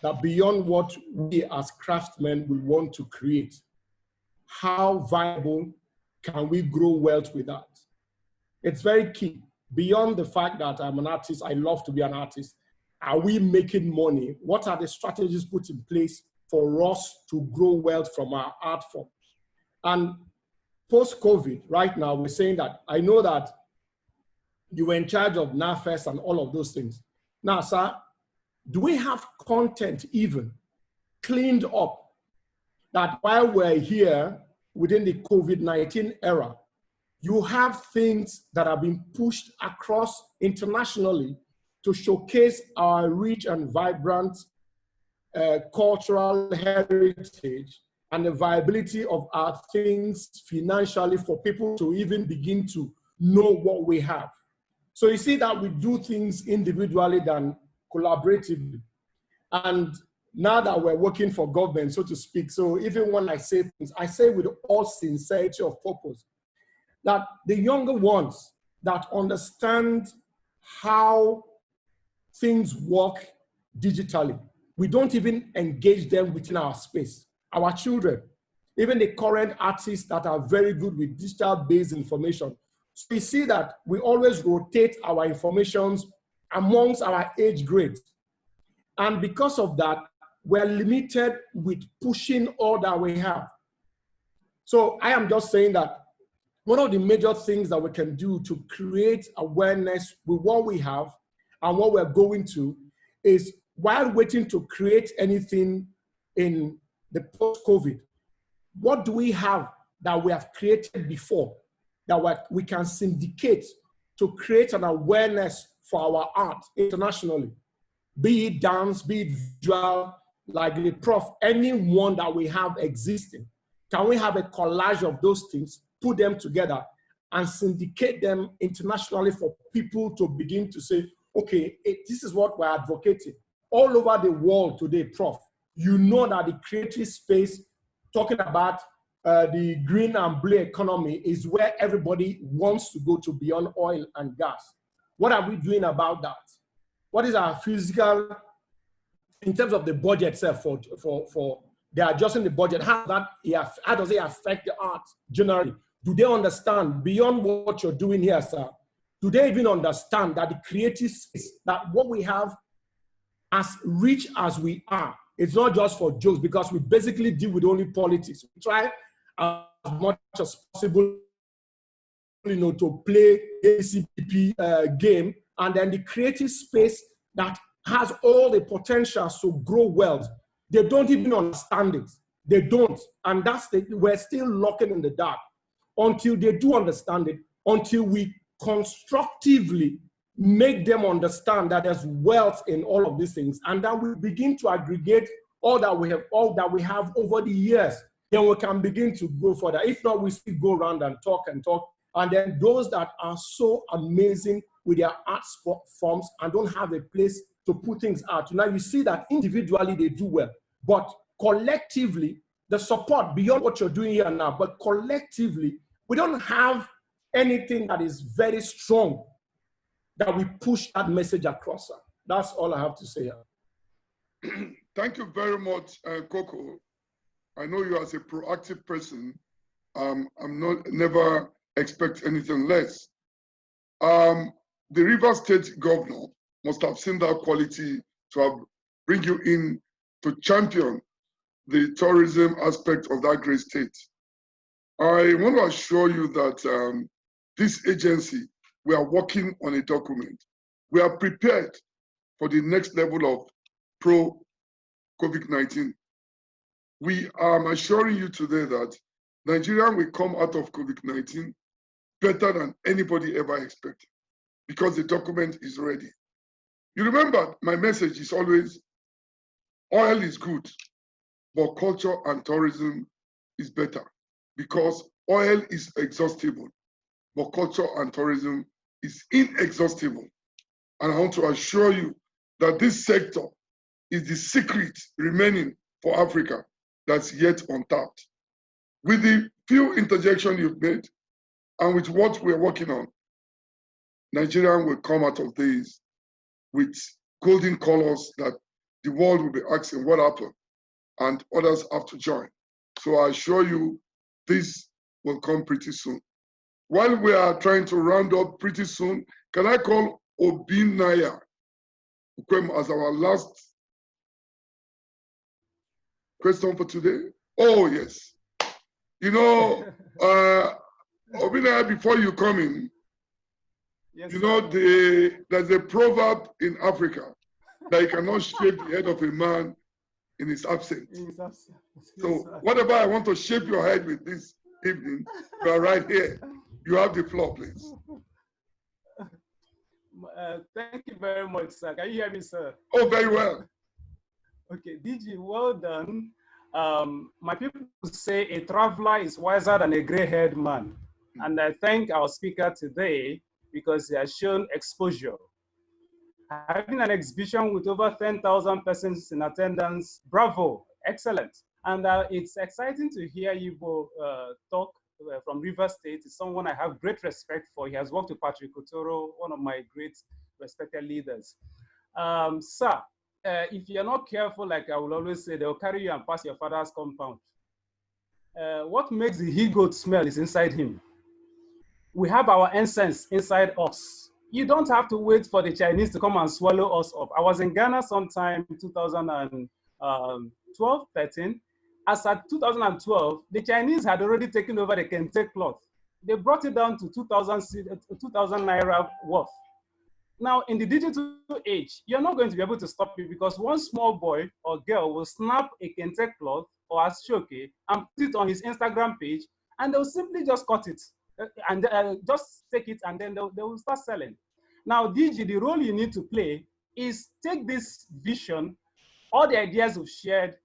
that beyond what we as craftsmen will want to create, how viable can we grow wealth with that? It's very key. Beyond the fact that I'm an artist, I love to be an artist. Are we making money? What are the strategies put in place for us to grow wealth from our art form? And post-COVID, right now, we're saying that, I know that you were in charge of NAFES and all of those things. Now, sir, do we have content even cleaned up that while we're here within the COVID-19 era, you have things that have been pushed across internationally to showcase our rich and vibrant cultural heritage and the viability of our things financially for people to even begin to know what we have. So you see that we do things individually than collaboratively. And now that we're working for government, so to speak, so even when I say things, I say with all sincerity of purpose, that the younger ones that understand how things work digitally, we don't even engage them within our space. Our children, even the current artists that are very good with digital-based information. So we see that we always rotate our informations amongst our age grades. And because of that, we're limited with pushing all that we have. So I am just saying that one of the major things that we can do to create awareness with what we have and what we're going to is, while waiting to create anything in the post-COVID, what do we have that we have created before that we can syndicate to create an awareness for our art internationally? Be it dance, be it visual, like the prof, any one that we have existing. Can we have a collage of those things, put them together, and syndicate them internationally for people to begin to say, okay, this is what we're advocating. All over the world today, Prof, you know that the creative space, talking about the green and blue economy, is where everybody wants to go to beyond oil and gas. What are we doing about that? What is our physical, in terms of the budget itself, for they're adjusting the budget, how does it affect the art generally? Do they understand beyond what you're doing here, sir? Do they even understand that the creative space, that what we have, as rich as we are, it's not just for jokes, because we basically deal with only politics. We try as much as possible, to play ACP game, and then the creative space that has all the potentials to grow wealth. They don't even understand it. They don't. And we're still looking in the dark until they do understand it, until we constructively make them understand that there's wealth in all of these things, and that we begin to aggregate all that we have over the years. Then we can begin to go further. If not, we still go around and talk, and then those that are so amazing with their art forms and don't have a place to put things out. Now you see that individually they do well, but collectively, the support beyond what you're doing here now, but collectively, we don't have anything that is very strong that we push that message across. That's all I have to say. Thank you very much, Coco. I know you as a proactive person. I'm never expect anything less. The Rivers State governor must have seen that quality to have bring you in to champion the tourism aspect of that great state. I want to assure you that this agency, we are working on a document. We are prepared for the next level of pro-COVID-19. We are assuring you today that Nigeria will come out of COVID-19 better than anybody ever expected, because the document is ready. You remember, my message is always, oil is good, but culture and tourism is better, because oil is exhaustible, but culture and tourism is inexhaustible. And I want to assure you that this sector is the secret remaining for Africa that's yet untapped. With the few interjections you've made, and with what we're working on, Nigeria will come out of this with golden colors that the world will be asking what happened, and others have to join. So I assure you, this will come pretty soon. While we are trying to round up pretty soon, can I call Obinaya as our last question for today? Oh, yes. You know, Obinaya, before you come in, yes, you know, there's a proverb in Africa that you cannot shave the head of a man in his absence. So whatever I want to shape your head with this evening, you are right here. You have the floor, please. Thank you very much, sir. Can you hear me, sir? Oh, very well. Okay, DG, well done. My people say a traveler is wiser than a gray-haired man. And I thank our speaker today because he has shown exposure. Having an exhibition with over 10,000 persons in attendance, bravo, excellent. And it's exciting to hear you talk from River State. It's someone I have great respect for. He has worked with Patrick Otoro, one of my great respected leaders. Sir, if you're not careful, like I will always say, they'll carry you and pass your father's compound. What makes the he-goat smell is inside him. We have our incense inside us. You don't have to wait for the Chinese to come and swallow us up. I was in Ghana sometime in 2012, 13. As at 2012, the Chinese had already taken over the kente cloth. They brought it down to 2,000 naira worth. Now, in the digital age, you're not going to be able to stop it because one small boy or girl will snap a kente cloth or a shoke and put it on his Instagram page, and they'll simply just cut it and just take it, and then they will start selling. Now, DG, the role you need to play is take this vision, all the ideas we've shared,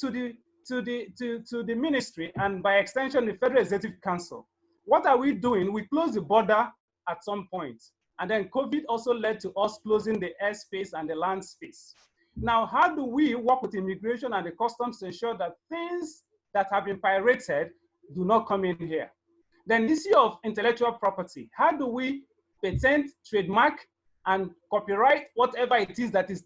to the ministry and by extension the Federal Executive Council. What are we doing? We closed the border at some point, and then COVID also led to us closing the airspace and the land space. Now, how do we work with immigration and the customs to ensure that things that have been pirated do not come in here? Then the issue of intellectual property. How do we patent, trademark, and copyright whatever it is that is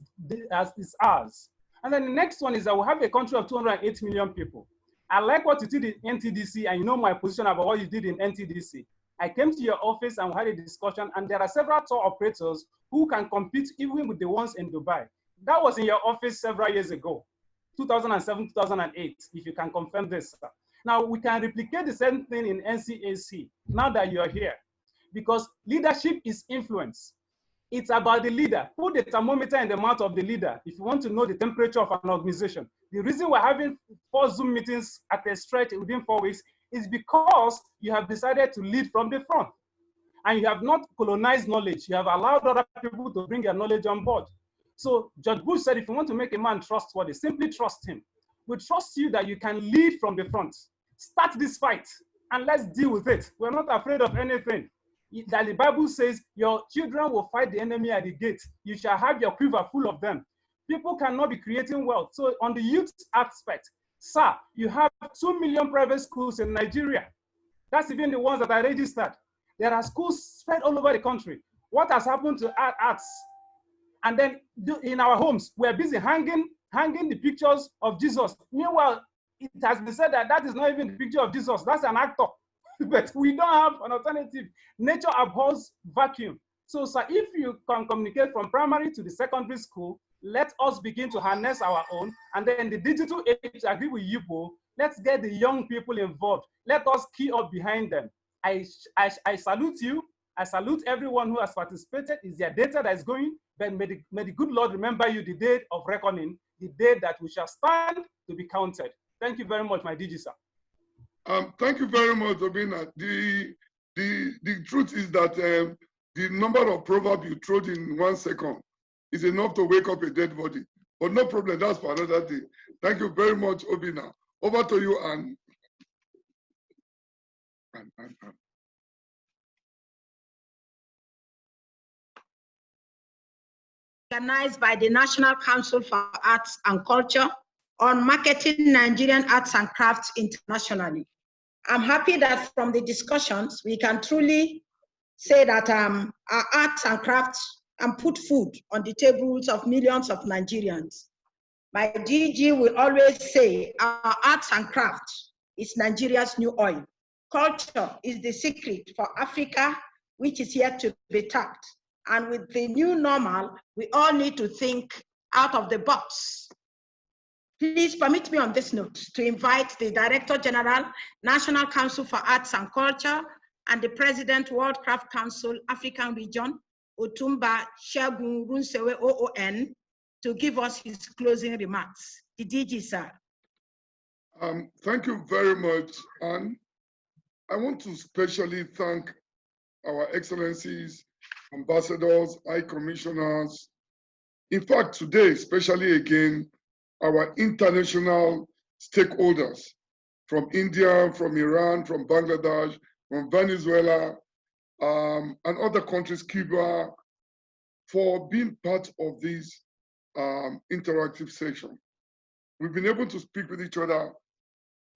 ours? And then the next one is that we have a country of 208 million people. I like what you did in NTDC, and you know my position about what you did in NTDC. I came to your office and we had a discussion, and there are several tour operators who can compete even with the ones in Dubai. That was in your office several years ago, 2007, 2008, if you can confirm this, sir. Now, we can replicate the same thing in NCAC now that you're here, because leadership is influence. It's about the leader. Put the thermometer in the mouth of the leader if you want to know the temperature of an organization. The reason we're having 4 Zoom meetings at a stretch within 4 weeks is because you have decided to lead from the front. And you have not colonized knowledge. You have allowed other people to bring their knowledge on board. So Judge Bush said, if you want to make a man trustworthy, simply trust him. We trust you that you can lead from the front. Start this fight and let's deal with it. We're not afraid of anything. That the Bible says your children will fight the enemy at the gate. You shall have your quiver full of them. People cannot be creating wealth. So on the youth aspect, sir, you have 2 million private schools in Nigeria. That's even the ones that are registered. There are schools spread all over the country. What has happened to arts? And then in our homes, we're busy hanging the pictures of Jesus. Meanwhile, it has been said that that is not even the picture of Jesus. That's an actor. But we don't have an alternative. Nature abhors vacuum. So, sir, if you can communicate from primary to the secondary school, let us begin to harness our own. And then the digital age, I agree with you, Bo, let's get the young people involved. Let us key up behind them. I salute you. I salute everyone who has participated. It's their data that is going. Then may the good Lord remember you the day of reckoning, the day that we shall stand to be counted. Thank you very much, my DG, sir. Thank you very much, Obina. The truth is that the number of proverbs you throw in 1 second is enough to wake up a dead body. But no problem, that's for another day. Thank you very much, Obina. Over to you, Anne. Organized by the National Council for Arts and Culture on marketing Nigerian arts and crafts internationally. I'm happy that from the discussions, we can truly say that our arts and crafts and put food on the tables of millions of Nigerians. My DG will always say our arts and crafts is Nigeria's new oil. Culture is the secret for Africa, which is yet to be tapped. And with the new normal, we all need to think out of the box. Please permit me on this note to invite the Director General, National Council for Arts and Culture, and the President, World Craft Council, African Region, Otumba Shegun Runsewe OON, to give us his closing remarks. The DG, sir. Thank you very much, Anne. I want to specially thank our excellencies, ambassadors, high commissioners. In fact, today, especially again, our international stakeholders from India, from Iran, from Bangladesh, from Venezuela, and other countries, Cuba, for being part of this interactive session. We've been able to speak with each other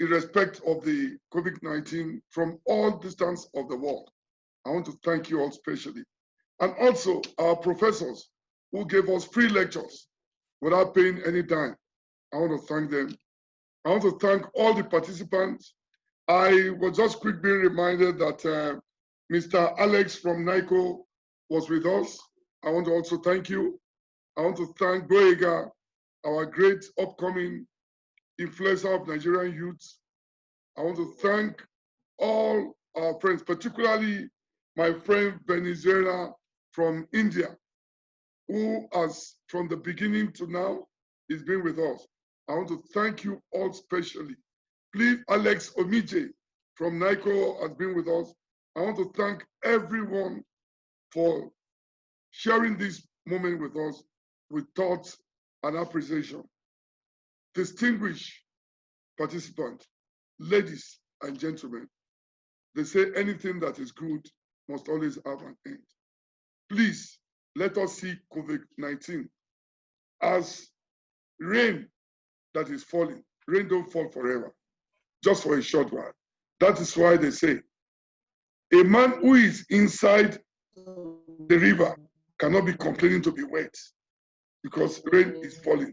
in respect of the COVID-19 from all distance of the world. I want to thank you all specially. And also our professors who gave us free lectures without paying any dime. I want to thank them. I want to thank all the participants. I was just quick being reminded that Mr. Alex from NICO was with us. I want to also thank you. I want to thank Boyega, our great upcoming influencer of Nigerian youth. I want to thank all our friends, particularly my friend Venezuela from India, who has, from the beginning to now, is been with us. I want to thank you all specially. Please, Alex Omije from NICO has been with us. I want to thank everyone for sharing this moment with us with thoughts and appreciation. Distinguished participants, ladies and gentlemen, they say anything that is good must always have an end. Please, let us see COVID-19 as rain that is falling. Rain don't fall forever, just for a short while. That is why they say, a man who is inside the river cannot be complaining to be wet because rain is falling.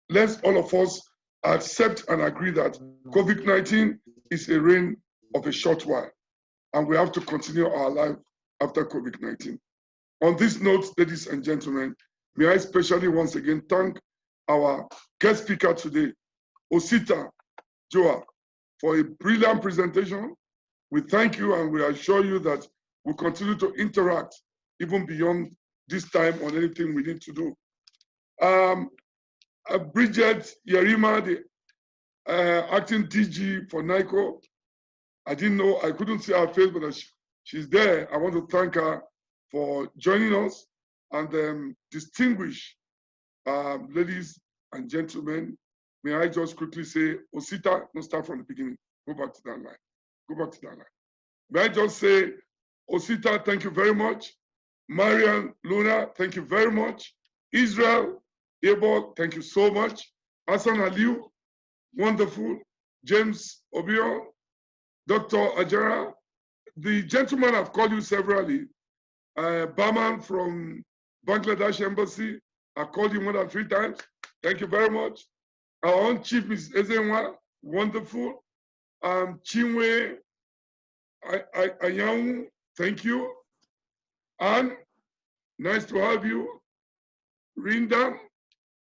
Let's all of us accept and agree that COVID-19 is a rain of a short while, and we have to continue our life after COVID-19. On this note, ladies and gentlemen, may I especially once again thank our guest speaker today, Osita, Juwah, for a brilliant presentation. We thank you and we assure you that we'll continue to interact even beyond this time on anything we need to do. Bridget Yerima, the acting DG for NICO, I didn't know, I couldn't see her face, but she's there. I want to thank her for joining us. And distinguished ladies and gentlemen, may I just quickly say, Osita, no, start from the beginning. Go back to that line. Go back to that line. May I just say, Osita, thank you very much. Marian, Luna, thank you very much. Israel, Abel, thank you so much. Hassan Aliu, wonderful. James Obion, Dr. Ajara. The gentleman I've called you severally, Baman from Bangladesh Embassy, I called you more than 3 times. Thank you very much. Our own chief, Ms. Ezenwa, wonderful. Chinwe Ayamu, thank you. And nice to have you. Rinda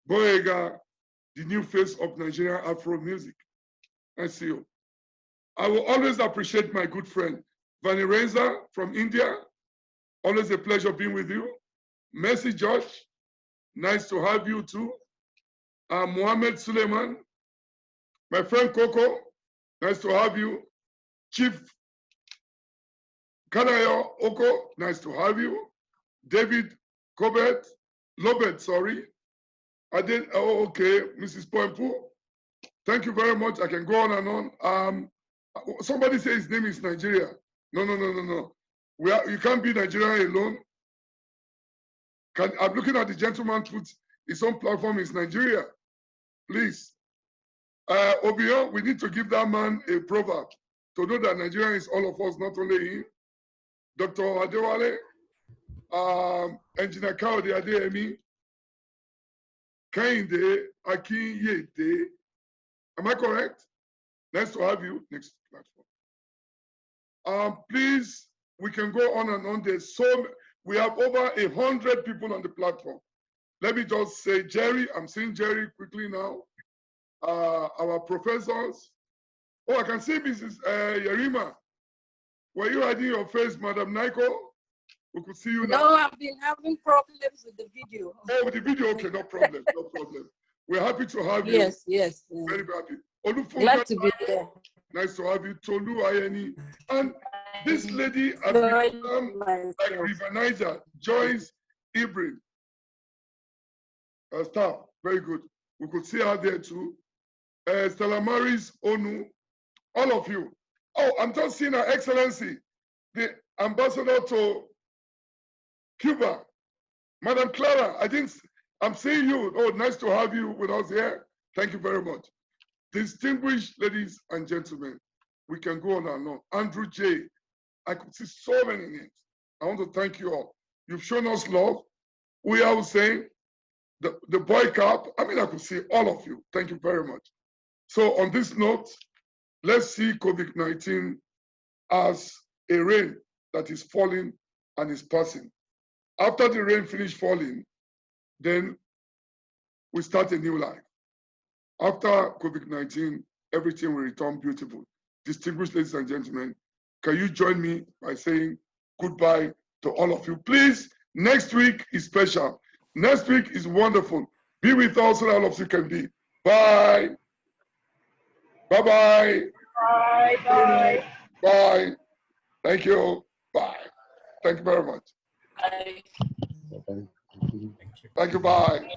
Boyega, the new face of Nigerian Afro music. I see you. I will always appreciate my good friend, Vani Reza from India. Always a pleasure being with you. Mercy George, nice to have you too. Mohammed Suleiman, my friend Coco, nice to have you. Chief Kanayo Oko, nice to have you. David Lobet, sorry. I did, oh, okay, Mrs. Poempu. Thank you very much. I can go on and on. Somebody say his name is Nigeria. No. You can't be Nigerian alone. I'm looking at the gentleman put his own platform is Nigeria. Please. Obion, we need to give that man a proverb to know that Nigeria is all of us, not only him. Dr. Adewale, Engineer Kaode Adeyemi, Kainde Akinyete. Am I correct? Nice to have you. Next platform. Please, we can go on and on. We have over 100 people on the platform. Let me just say, Jerry, I'm seeing Jerry quickly now. Our professors. Oh, I can see Mrs. Yerima. Were you hiding your face, Madam Naiko? We could see you now. No, I've been having problems with the video. Oh, with the video, okay, no problem, no problem. We're happy to have you. Yes. Very happy. Glad to be there. Nice to have you, Tolu Ayeni. And this lady has become like River Niger, Joyce Ibrahim. Staff, very good. We could see her there too. Stella Maris Onu, all of you. Oh, I'm just seeing Her Excellency, the ambassador to Cuba, Madam Clara. I'm seeing you. Oh, nice to have you with us here. Thank you very much. Distinguished ladies and gentlemen, we can go on and on. Andrew J. I could see so many names. I want to thank you all. You've shown us love. We are saying the boy cap. I could see all of you. Thank you very much. So on this note, let's see COVID-19 as a rain that is falling and is passing. After the rain finishes falling, then we start a new life. After COVID-19, everything will return beautiful. Distinguished ladies and gentlemen, can you join me by saying goodbye to all of you? Please, next week is special. Next week is wonderful. Be with us so that all of you can be. Bye. Bye-bye. Bye. Bye. Bye. Thank you. Bye. Thank you very much. Bye. Thank you. Bye.